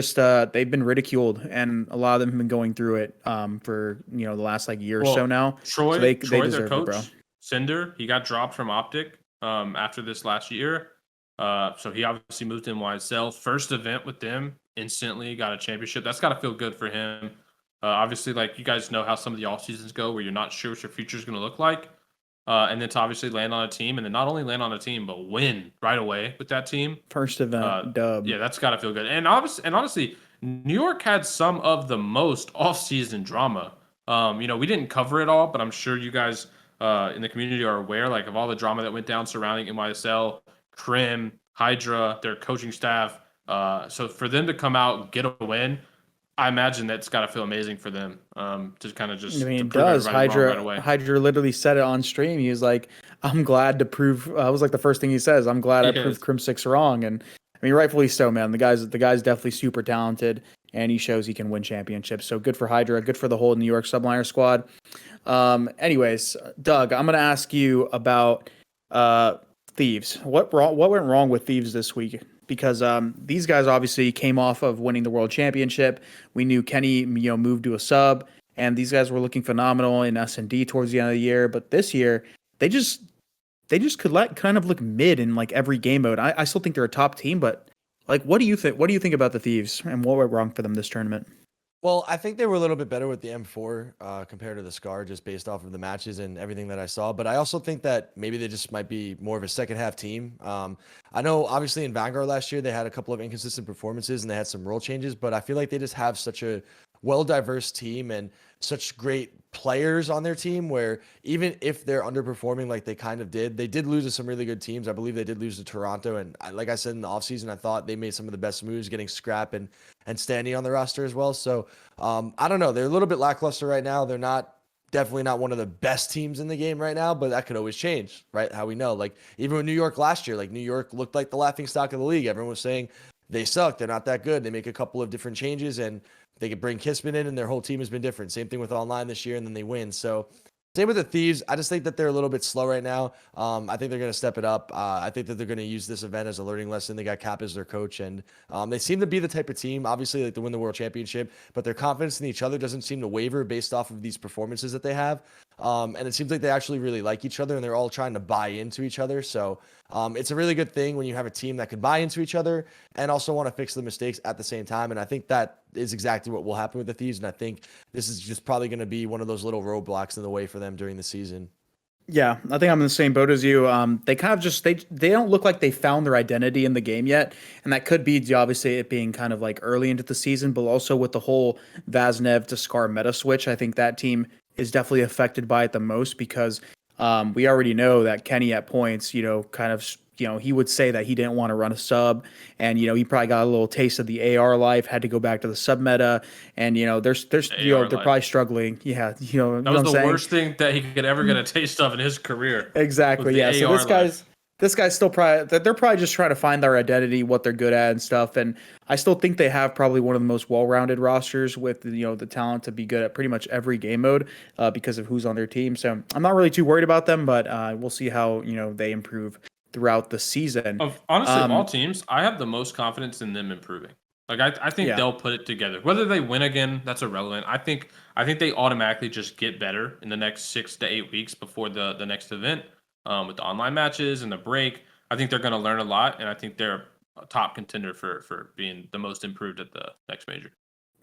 been ridiculed, and a lot of them have been going through it for the last year or so now. Troy, So they their deserve coach, it, bro. Cinder, he got dropped from OpTic after this last year. So he obviously moved to NYSL. First event with them, instantly got a championship. That's got to feel good for him. Obviously, you guys know how some of the off seasons go, where you're not sure what your future is going to look like. And then to obviously land on a team, and then not only land on a team, but win right away with that team. First event dub. Yeah, that's got to feel good. And honestly, New York had some of the most off-season drama. We didn't cover it all, but I'm sure you guys in the community are aware, of all the drama that went down surrounding NYSL, Crim, Hydra, their coaching staff. So for them to come out, get a win, I imagine that's got to feel amazing for them. To kind of just. I mean, to it prove does. everybody wrong right away. Hydra literally said it on stream. He was like, "I'm glad to prove." It was the first thing he says. "I'm glad I proved Crimsix wrong," and I mean, rightfully so, man. The guy's definitely super talented, and he shows he can win championships. So good for Hydra. Good for the whole New York Subliner squad. Anyways, Doug, I'm gonna ask you about Thieves. What went wrong with Thieves this week? Because these guys obviously came off of winning the world championship. We knew Kenny, moved to a sub, and these guys were looking phenomenal in S&D towards the end of the year. But this year, they just could kind of look mid in every game mode. I still think they're a top team, but what do you think? What do you think about the Thieves and what went wrong for them this tournament? Well, I think they were a little bit better with the M4 compared to the Scar, just based off of the matches and everything that I saw. But I also think that maybe they just might be more of a second half team. I know obviously in Vanguard last year, they had a couple of inconsistent performances and they had some role changes, but I feel like they just have such a well-diverse team and such great players on their team where even if they're underperforming like they kind of did, they did lose to some really good teams. I believe they did lose to Toronto. And like I said in the offseason, I thought they made some of the best moves getting Scrap and Standy on the roster as well. So I don't know. They're a little bit lackluster right now. They're definitely not one of the best teams in the game right now, but that could always change, right? How we know, even with New York last year, New York looked like the laughing stock of the league. Everyone was saying they suck. They're not that good. They make a couple of different changes and they could bring Kissman in and their whole team has been different. Same thing with online this year and then they win. So same with the Thieves. I just think that they're a little bit slow right now. I think they're going to step it up. I think that they're going to use this event as a learning lesson. They got Cap as their coach, and they seem to be the type of team, obviously, to win the world championship, but their confidence in each other doesn't seem to waver based off of these performances that they have. And it seems like they actually really like each other, and they're all trying to buy into each other. So it's a really good thing when you have a team that can buy into each other and also want to fix the mistakes at the same time. And I think that is exactly what will happen with the Thieves. And I think this is just probably going to be one of those little roadblocks in the way for them during the season. Yeah, I think I'm in the same boat as you. They kind of just they don't look like they found their identity in the game yet, and that could be obviously it being kind of early into the season, but also with the whole Vaznev to Scar meta switch. I think that team is definitely affected by it the most because we already know that Kenny at points, kind of. He would say that he didn't want to run a sub, and he probably got a little taste of the AR life, had to go back to the sub meta, and they're probably struggling. Yeah, that was the worst thing that he could ever get a taste of in his career. Exactly. Yeah. So this guy's still they're probably just trying to find their identity, what they're good at and stuff. And I still think they have probably one of the most well-rounded rosters with the talent to be good at pretty much every game mode because of who's on their team. So I'm not really too worried about them, but we'll see how they improve throughout the season. Of all teams, I have the most confidence in them improving. I think they'll put it together. Whether they win again, that's irrelevant. I think they automatically just get better in the next 6 to 8 weeks before the next event with the online matches and the break. I think they're going to learn a lot, and I think they're a top contender for being the most improved at the next major.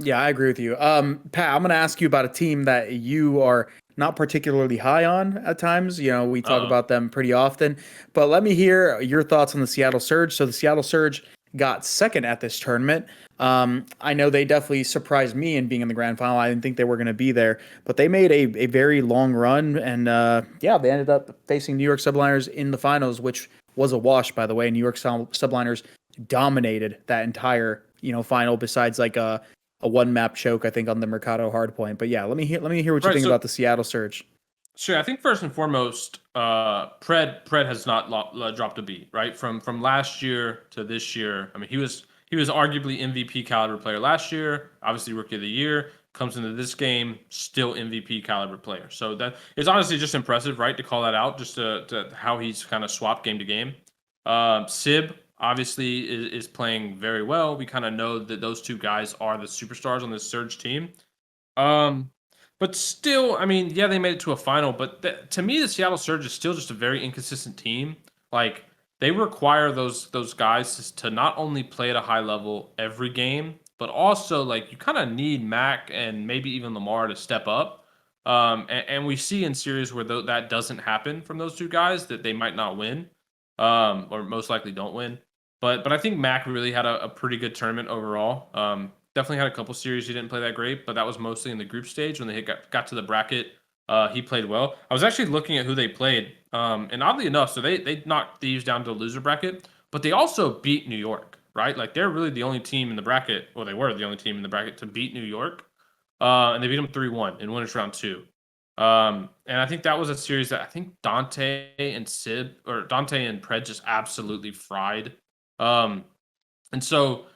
Yeah, I agree with you. Pat, I'm going to ask you about a team that you are not particularly high on at times. We talk about them pretty often, but let me hear your thoughts on the Seattle Surge. So the Seattle Surge got second at this tournament. I know they definitely surprised me in being in the grand final. I didn't think they were going to be there, but they made a very long run, and they ended up facing New York Subliners in the finals, which was a wash, by the way. New York Subliners dominated that entire, final, besides like a one map choke, I think, on the Mercado hardpoint. But yeah, let me hear what you think about the Seattle Surge. Sure, I think first and foremost, Pred has not dropped a beat, right? From last year to this year. I mean, he was arguably MVP caliber player last year. Obviously, Rookie of the Year. Comes into this game, still MVP caliber player. So that is honestly just impressive, right? To call that out, just to how he's kind of swapped game to game. Sib obviously is playing very well. We kind of know that those two guys are the superstars on this Surge team. But still, I mean, yeah, they made it to a final, but to me, the Seattle Surge is still just a very inconsistent team. Like, they require those guys to not only play at a high level every game, but also, like, you kind of need Mac and maybe even Lamar to step up. And we see in series where that doesn't happen from those two guys, that they might not win, or most likely don't win. But I think Mac really had a pretty good tournament overall. Definitely had a couple series he didn't play that great, but that was mostly in the group stage when they got to the bracket. He played well. I was actually looking at who they played, and oddly enough, so they knocked Thieves down to the loser bracket, but they also beat New York, right? Like, they're really the only team in the bracket, well, they were the only team in the bracket to beat New York, and they beat them 3-1 in winners round 2. And I think that was a series that I think Dante and Pred just absolutely fried. And so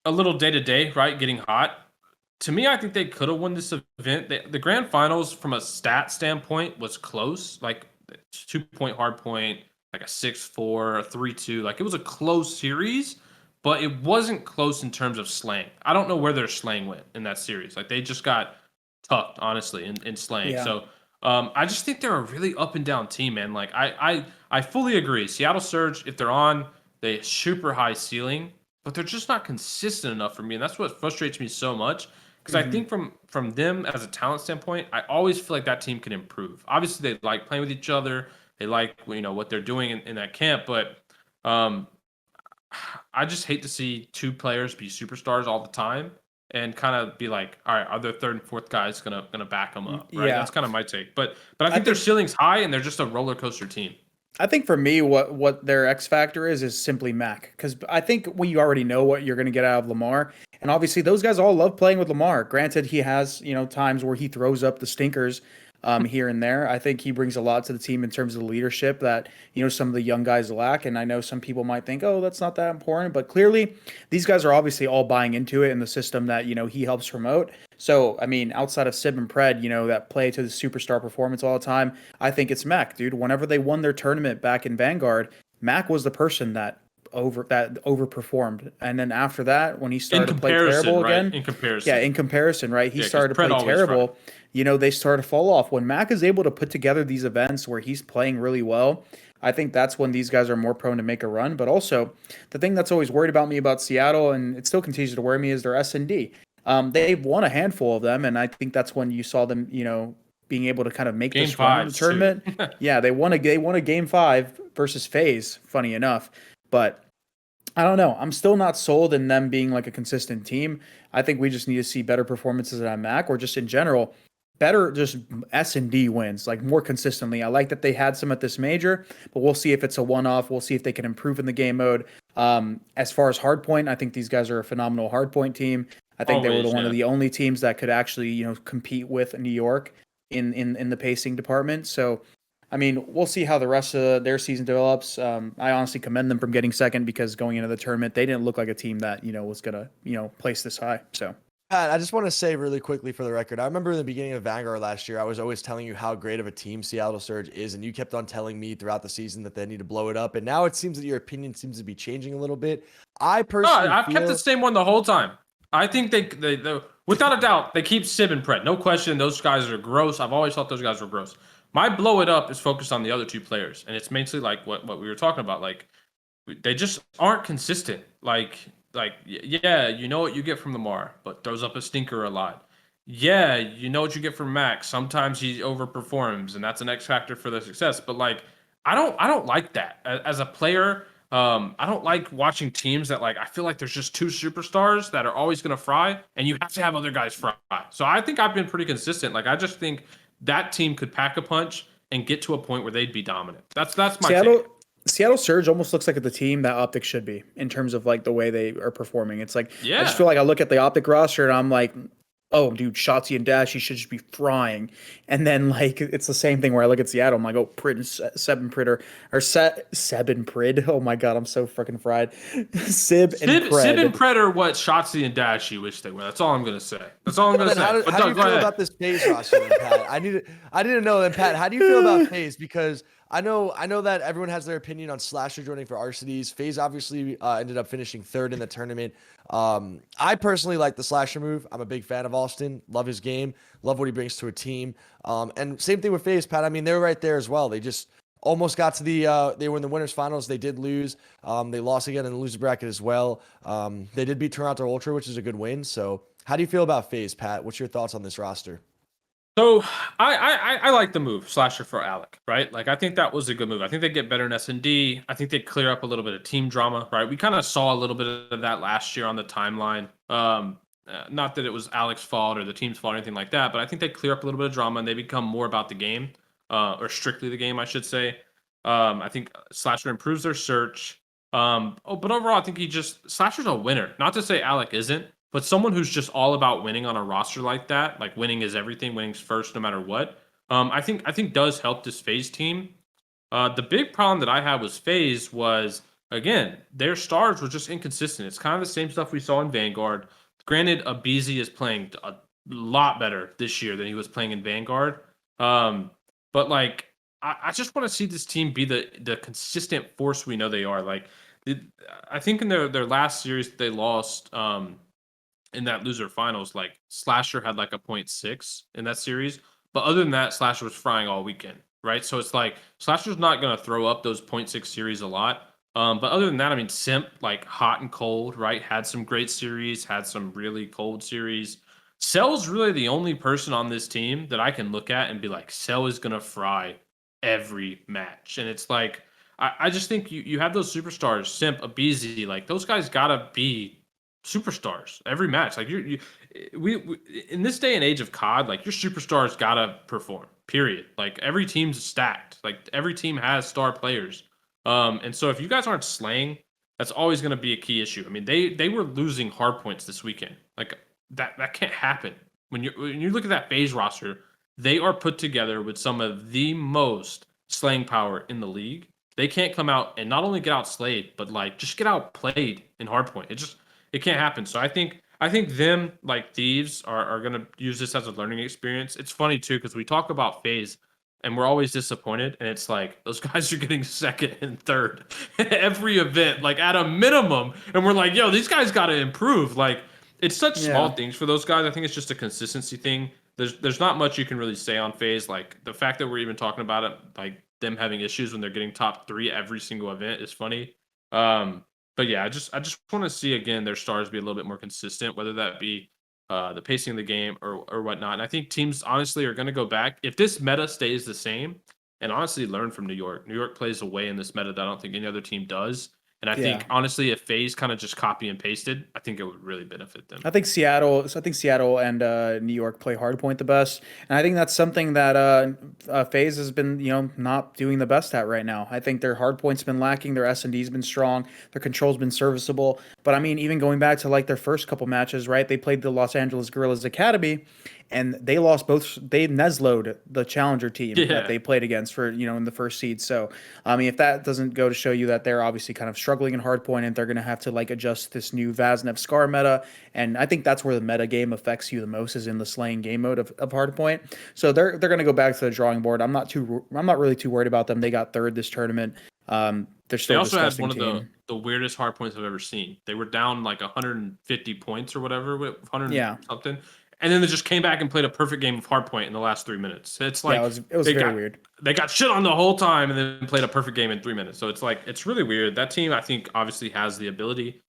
a little day to day, right? Getting hot. To me, I think they could have won this event. The grand finals, from a stat standpoint, was close. Like 2-point hard point, like a 6-4, a 3-2. Like, it was a close series, but it wasn't close in terms of slang. I don't know where their slang went in that series. Like, they just got tucked, honestly, in slang. Yeah. So I just think they're a really up and down team, man. Like, I fully agree. Seattle Surge, if they're on, they super high ceiling, but they're just not consistent enough for me, and that's what frustrates me so much. Because I think from them as a talent standpoint, I always feel like that team can improve. Obviously, they like playing with each other. They like, what they're doing in that camp, but I just hate to see two players be superstars all the time and kind of be like, all right, are their third and fourth guys gonna back them up? Right, Yeah. that's kind of my take. But I think their ceiling's high, and they're just a roller coaster team. I think for me, what their X factor is simply Mac, because I think we already know what you're going to get out of Lamar, and obviously those guys all love playing with Lamar. Granted, he has times where he throws up the stinkers here and there. I think he brings a lot to the team in terms of the leadership that some of the young guys lack, and I know some people might think, oh, that's not that important, but clearly these guys are obviously all buying into it in the system that he helps promote. So, I mean, outside of Sib and Pred, that play to the superstar performance all the time, I think it's Mac, dude. Whenever they won their tournament back in Vanguard, Mac was the person that overperformed. And then after that, when he started to play terrible again, in comparison. Yeah, in comparison, right? He started to play terrible. They started to fall off. When Mac is able to put together these events where he's playing really well, I think that's when these guys are more prone to make a run. But also, the thing that's always worried about me about Seattle, and it still continues to worry me, is their S&D. They've won a handful of them, and I think that's when you saw them, being able to kind of make this run in the tournament. Yeah, they won a game 5 versus FaZe, funny enough. But I don't know. I'm still not sold in them being like a consistent team. I think we just need to see better performances at Mac, or just in general, better just S&D wins, like more consistently. I like that they had some at this major, but we'll see if it's a one-off. We'll see if they can improve in the game mode. As far as hardpoint, I think these guys are a phenomenal hardpoint team. I think they were one of the only teams that could actually, compete with New York in the pacing department. So, I mean, we'll see how the rest of their season develops. I honestly commend them from getting second, because going into the tournament, they didn't look like a team that, was going to, place this high. So, Pat, I just want to say really quickly for the record, I remember in the beginning of Vanguard last year, I was always telling you how great of a team Seattle Surge is, and you kept on telling me throughout the season that they need to blow it up, and now it seems that your opinion seems to be changing a little bit. I've kept the same one the whole time. I think they without a doubt, they keep Sib and Pred. No question, those guys are gross. I've always thought those guys were gross. My blow it up is focused on the other two players, and it's mainly like what we were talking about. Like, they just aren't consistent. Like yeah, you know what you get from Lamar, but throws up a stinker a lot. Yeah, you know what you get from Max. Sometimes he overperforms, and that's an X factor for their success. But like, I don't like that as a player. I don't like watching teams that, like, I feel like there's just two superstars that are always going to fry, and you have to have other guys fry. So I think I've been pretty consistent. Like, I just think that team could pack a punch and get to a point where they'd be dominant. That's my take. Seattle Surge almost looks like the team that OpTic should be in terms of like the way they are performing. It's like I just feel like I look at the OpTic roster and I'm like, oh, dude, Shotzzy and Dashy should just be frying. And then like it's the same thing where I look at Seattle, I'm like, oh, Prid and Seb and Prid Seb and Prid. Oh my god, I'm so freaking fried. Sib and Pred are what Shotzzy and Dashy wish they were. That's all I'm gonna say. That's all I'm gonna say. How do you feel about this FaZe roster, then, Pat? I didn't know that, Pat. How do you feel about FaZe? Because I know that everyone has their opinion on Slasher joining for Arcitys. FaZe obviously ended up finishing third in the tournament. I personally like the Slasher move. I'm a big fan of Austin. Love his game. Love what he brings to a team. And same thing with FaZe, Pat. I mean, they were right there as well. They just almost got to they were in the winners finals. They did lose. They lost again in the loser bracket as well. They did beat Toronto Ultra, which is a good win. So how do you feel about FaZe, Pat? What's your thoughts on this roster? So I like the move Slasher for aLLeY, right? Like I think that was a good move. I think they get better in S&D. I think they clear up a little bit of team drama, right? We kind of saw a little bit of that last year on the timeline. Not that it was aLLeY's fault or the team's fault or anything like that, but I think they clear up a little bit of drama and they become more about the game, or strictly the game, I should say. I think Slasher improves their search. But overall, I think Slasher's a winner. Not to say aLLeY isn't, but someone who's just all about winning on a roster like that, like winning is everything, winning's first no matter what. I think does help this FaZe team. The big problem that I had was FaZe was, again, their stars were just inconsistent. It's kind of the same stuff we saw in Vanguard. Granted, aBeZy is playing a lot better this year than he was playing in Vanguard. But like, I just want to see this team be the consistent force we know they are. Like, I think in their last series they lost in that loser finals, like Slasher had like a 0.6 in that series. But other than that, Slasher was frying all weekend, right? So it's like Slasher's not going to throw up those 0.6 series a lot. But other than that, I mean, Simp, like hot and cold, right? Had some great series, had some really cold series. Cell's really the only person on this team that I can look at and be like, Cell is going to fry every match. And it's like, I just think you have those superstars, Simp, aBeZy, like those guys gotta be superstars every match. Like we in this day and age of COD, like your superstars gotta perform. Period. Like every team's stacked. Like every team has star players. And so if you guys aren't slaying, that's always gonna be a key issue. I mean, they were losing hard points this weekend. Like that can't happen. When you look at that FaZe roster, they are put together with some of the most slaying power in the league. They can't come out and not only get outslayed, but like just get outplayed in hardpoint. It can't happen. So I think them, like Thieves, are gonna use this as a learning experience. It's funny too because we talk about FaZe and we're always disappointed, and it's like those guys are getting second and third every event, like at a minimum, and we're like, yo, these guys got to improve. Like it's such small things for those guys. I think it's just a consistency thing. There's not much you can really say on FaZe. Like the fact that we're even talking about it, like them having issues when they're getting top 3 every single event is funny. But yeah, I just want to see again their stars be a little bit more consistent, whether that be the pacing of the game or whatnot. And I think teams honestly are going to go back if this meta stays the same, and honestly learn from New York. New York plays a way in this meta that I don't think any other team does. And I think honestly, if FaZe kind of just copy and pasted, I think it would really benefit them. I think Seattle and New York play hardpoint the best, and I think that's something that FaZe has been not doing the best at right now. I think their hardpoint's been lacking, their S&D's been strong, their control's been serviceable. But I mean, even going back to like their first couple matches, right? They played the Los Angeles Guerrillas Academy, and they lost both. They Neslo'd the challenger team that they played against for in the first seed. So I mean, if that doesn't go to show you that they're obviously kind of struggling in hardpoint and they're going to have to like adjust this new Vaznev Scar meta, and I think that's where the meta game affects you the most is in the slaying game mode of hardpoint. So they're going to go back to the drawing board. I'm not really too worried about them. They got third this tournament. They're still they also had one team. of the weirdest hardpoints I've ever seen. They were down like 150 points or whatever, 100 something. And then they just came back and played a perfect game of hardpoint in the last 3 minutes. It's like it was very weird. They got shit on the whole time and then played a perfect game in 3 minutes. So it's like it's really weird. That team, I think, obviously has the ability.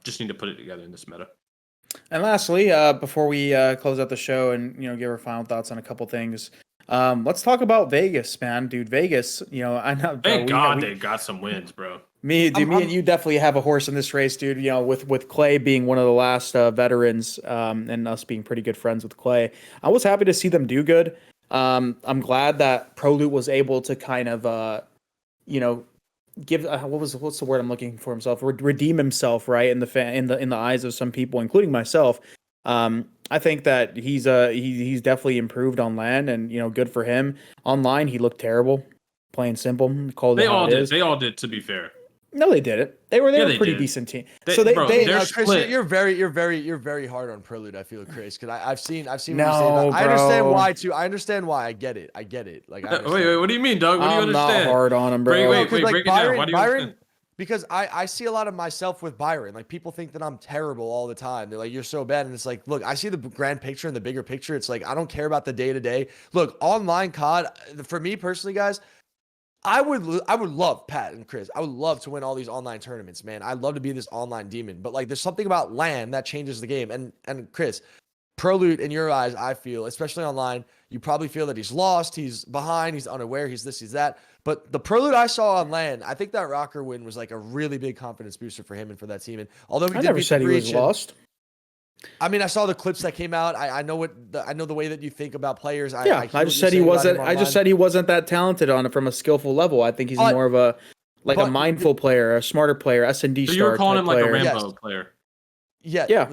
Just need to put it together in this meta. And lastly, before we close out the show and give our final thoughts on a couple things, let's talk about Vegas, man, dude. Vegas, I know. Thank God they got some wins, bro. Me and you definitely have a horse in this race, dude. With Clay being one of the last veterans, and us being pretty good friends with Clay, I was happy to see them do good. I'm glad that ProLoot was able to kind of, give what's the word I'm looking for himself? Redeem himself, right? In the eyes of some people, including myself. I think that he's definitely improved on land, and good for him. Online, he looked terrible. Plain simple, called it how it is. They all did. To be fair, No, they didn't. They were a they pretty did. decent team. Bro, they're Chris, split. you're very hard on Prelude. I feel, Chris, because I've seen what you say No, about, I understand bro. why too. I understand why. I get it. Like, I understand. Wait, what do you mean, Doug? What do you I'm understand? not hard on him, bro. Wait, Like, break it down. Why do you Byron, understand? because I see a lot of myself with Byron. Like, people think that I'm terrible all the time. They're like, you're so bad. And it's like, look, I see the grand picture and the bigger picture. It's like, I don't care about the day to day. Look, online COD, for me personally, guys, I would love, Pat and Chris, I would love to win all these online tournaments, man. I'd love to be this online demon. But like, there's something about LAN that changes the game. And Chris, Prelude, in your eyes, I feel, especially online, you probably feel that he's lost, he's behind, he's unaware, he's this, he's that. But the Prelude I saw on LAN, I think that ROKKR win was like a really big confidence booster for him and for that team. And although he I did never beat said the he was Breach and- lost. I mean, I saw the clips that came out. I know the way that you think about players. Yeah, hear I what just you're said he saying about wasn't. him I just online. said he wasn't that talented on it from a skillful level. I think he's But- more of a but- mindful player, a smarter player, S&D So star. you were calling type him like a player. Rambo Yes. player. Yeah.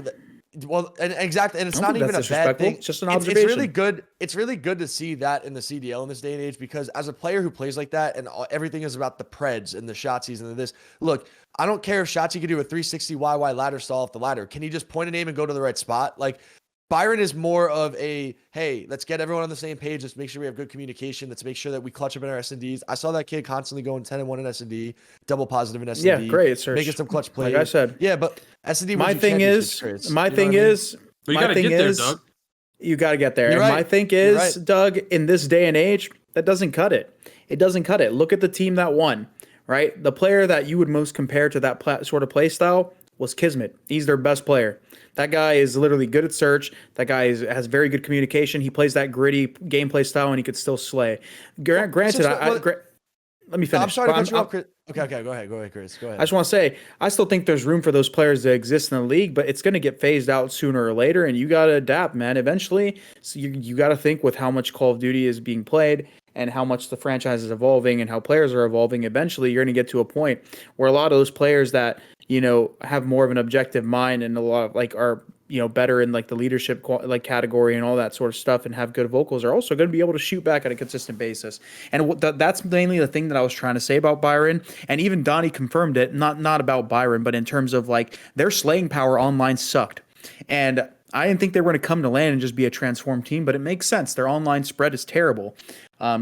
Well, and exactly, and it's I don't not think even a that's bad disrespectful. thing. It's just an It's observation. really good. It's really good to see that in the CDL in this day and age, because as a player who plays like that and everything is about the Preds and the Shotzys and this, look, I don't care if Shotzzy could do a 360 YY ladder stall off the ladder. Can he just point an aim and go to the right spot? Like, Byron is more of a, hey, let's get everyone on the same page. Let's make sure we have good communication. Let's make sure that we clutch up in our S&Ds. I saw that kid constantly going 10-1 in S&D, double positive in S&D. Yeah, great search. Making some clutch plays. Like I said. Yeah, but S&D My wins you thing championships, is, Chris. my You know thing what I mean? is, But you my gotta thing get there, is, Doug. you got to get there. You're And my right. thing You're is, right. Doug, in this day and age, that doesn't cut it. It doesn't cut it. Look at the team that won, right? The player that you would most compare to that sort of play style was Kismet. He's their best player. That guy is literally good at search. That guy has very good communication. He plays that gritty gameplay style, and he could still slay. Granted, let me finish. I'm sorry to But cut you off, Chris. Okay, go ahead, Chris. Go ahead. I just want to say, I still think there's room for those players to exist in the league, but it's going to get phased out sooner or later, and you got to adapt, man. Eventually, so you got to think with how much Call of Duty is being played and how much the franchise is evolving and how players are evolving. Eventually, you're going to get to a point where a lot of those players that have more of an objective mind and a lot of are better in like the leadership category and all that sort of stuff and have good vocals are also going to be able to shoot back at a consistent basis. And that's mainly the thing that I was trying to say about Byron. And even Donnie confirmed it, not about Byron, but in terms of like their slaying power online sucked. And I didn't think they were going to come to LAN and just be a transformed team, but it makes sense. Their online spread is terrible.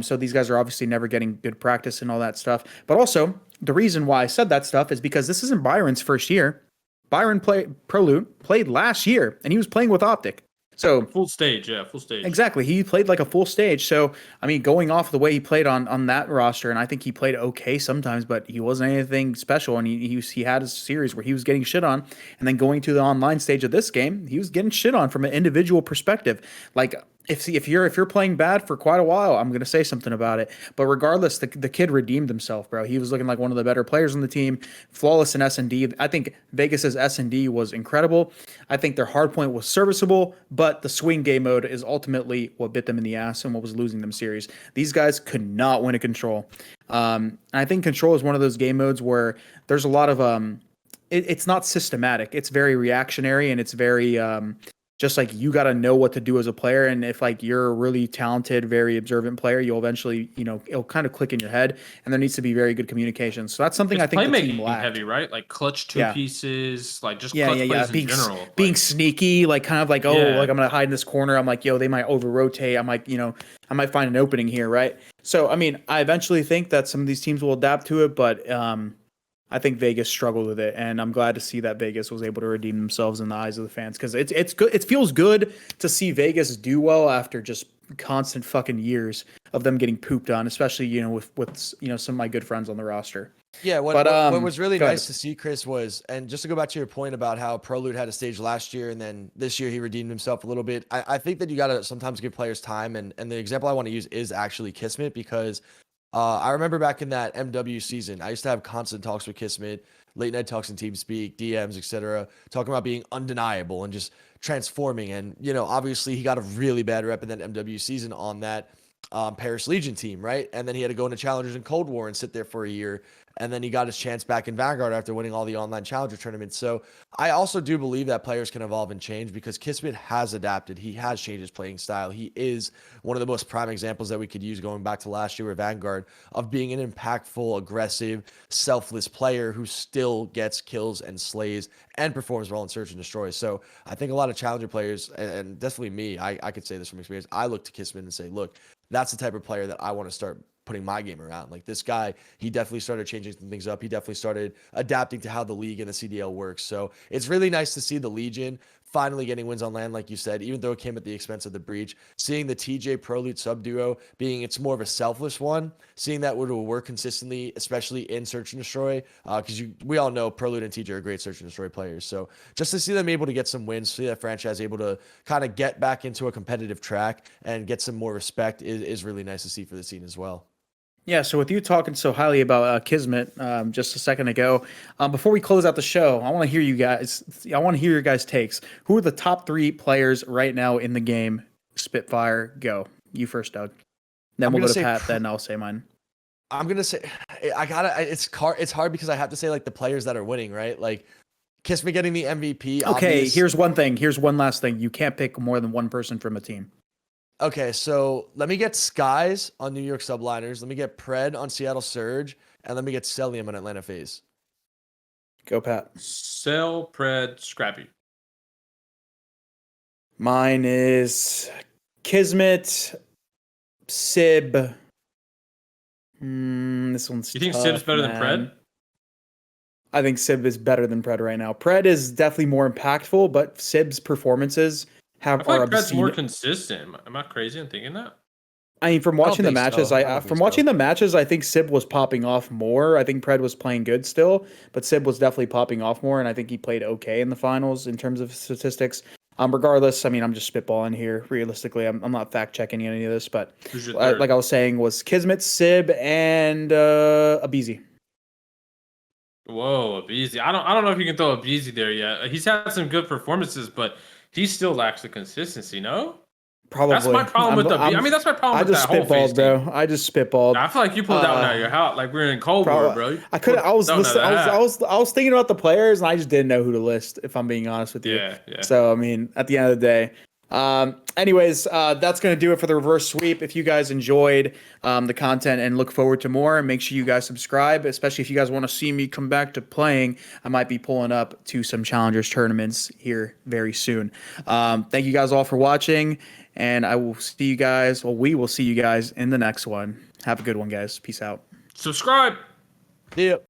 So these guys are obviously never getting good practice and all that stuff. But also, the reason why I said that stuff is because this isn't Byron's first year. Byron Prelude played last year, and he was playing with OpTic. So Full stage. exactly, he played like a full stage. So I mean, going off the way he played on that roster, and I think he played okay sometimes, but he wasn't anything special. And he had a series where he was getting shit on, and then going to the online stage of this game, he was getting shit on from an individual perspective. Like if you're playing bad for quite a while, I'm gonna say something about it. But regardless, the kid redeemed himself, bro. He was looking like one of the better players on the team, flawless in S&D. I think Vegas's S&D was incredible. I think their hardpoint was serviceable, but the swing game mode is ultimately what bit them in the ass and what was losing them series. These guys could not win a control. And I think control is one of those game modes where there's a lot of it's not systematic. It's very reactionary and it's very just like you got to know what to do as a player. And if like you're a really talented, very observant player, you'll eventually, it'll kind of click in your head, and there needs to be very good communication. So that's something I think the team playmaking lacked. heavy, right? Like clutch two pieces, like just Yeah, clutch yeah, plays yeah. in general. Being Like, sneaky, like kind of like, Yeah. like I'm gonna hide in this corner. I'm like, they might over rotate. I'm like, I might find an opening here, right? So I mean, I eventually think that some of these teams will adapt to it, but I think Vegas struggled with it, and I'm glad to see that Vegas was able to redeem themselves in the eyes of the fans, because it's good. It feels good to see Vegas do well after just constant fucking years of them getting pooped on, especially with some of my good friends on the roster. Yeah, what was really go nice ahead. to see, Chris, was, and just to go back to your point about how Prelude had a stage last year and then this year he redeemed himself a little bit. I think that you got to sometimes give players time, and the example I want to use is actually Kismet, because I remember back in that MW season, I used to have constant talks with Kismet, late night talks in TeamSpeak, DMs, etc., talking about being undeniable and just transforming. And, obviously he got a really bad rep in that MW season on that Paris Legion team, right? And then he had to go into Challengers and Cold War and sit there for a year. and then he got his chance back in Vanguard after winning all the online challenger tournaments. So I also do believe that players can evolve and change because Kismet has adapted. He has changed his playing style. He is one of the most prime examples that we could use going back to last year with Vanguard of being an impactful, aggressive, selfless player who still gets kills and slays and performs well in search and destroy. So I think a lot of challenger players, and definitely me, I could say this from experience, I look to Kismet and say, look, that's the type of player that I want to start putting my game around. Like this guy, he definitely started changing some things up. He definitely started adapting to how the league and the CDL works. So it's really nice to see the Legion finally getting wins on land, like you said, even though it came at the expense of the breach. Seeing the TJ Prolute sub duo being it's more of a selfless one, seeing that would work consistently, especially in search and destroy, because we all know Prolute and TJ are great search and destroy players. So just to see them able to get some wins, see that franchise able to kind of get back into a competitive track and get some more respect is really nice to see for the scene as well. Yeah, so with you talking so highly about Kismet just a second ago, before we close out the show, I want to hear you guys. I want to hear your guys' takes. Who are the top 3 players right now in the game? Spitfire, go. You first, Doug. Then we'll go to Pat. Then I'll say mine. I'm gonna say I gotta. It's hard because I have to say like the players that are winning, right? Like Kismet getting the MVP. Okay, here's one thing. Here's one last thing. You can't pick more than one person from a team. Okay, so let me get Skyz on New York Subliners. Let me get Pred on Seattle Surge, and let me get Cellium on Atlanta FaZe. Go, Pat. Cell, Pred, Scrappy. Mine is Kismet, Sib. This one's You think tough, Sib's better than man. Pred? I think Sib is better than Pred right now. Pred is definitely more impactful, but Sib's performances I feel are like Pred's obscene. more consistent. Am I crazy in thinking that? I mean, from watching the think matches, so. I don't think watching so. the matches, I think Sib was popping off more. I think Pred was playing good still, but Sib was definitely popping off more, and I think he played okay in the finals in terms of statistics. Regardless, I mean, I'm just spitballing here. Realistically, I'm not fact checking any of this, but Who's your third? like I was saying, was Kismet, Sib, and aBeZy. Whoa, aBeZy. I don't know if you can throw aBeZy there yet. He's had some good performances, but he still lacks the consistency, no? Probably. That's my problem with aBeZy. I mean, that's my problem I with just that whole FaZe spitballed, team. bro. I just spitballed. I feel like you pulled that one out of your house. Like we're in Cold War, bro. I could. I was That one out of listening. the hat. I was thinking about the players, and I just didn't know who to list. If I'm being honest with you. Yeah. So I mean, at the end of the day. Anyways, that's going to do it for the reverse sweep. If you guys enjoyed the content and look forward to more, make sure you guys subscribe, especially if you guys want to see me come back to playing. I might be pulling up to some challengers tournaments here very soon. Thank you guys all for watching, and I will see you guys. Well, we will see you guys in the next one. Have a good one, guys. Peace out. Subscribe. Yep.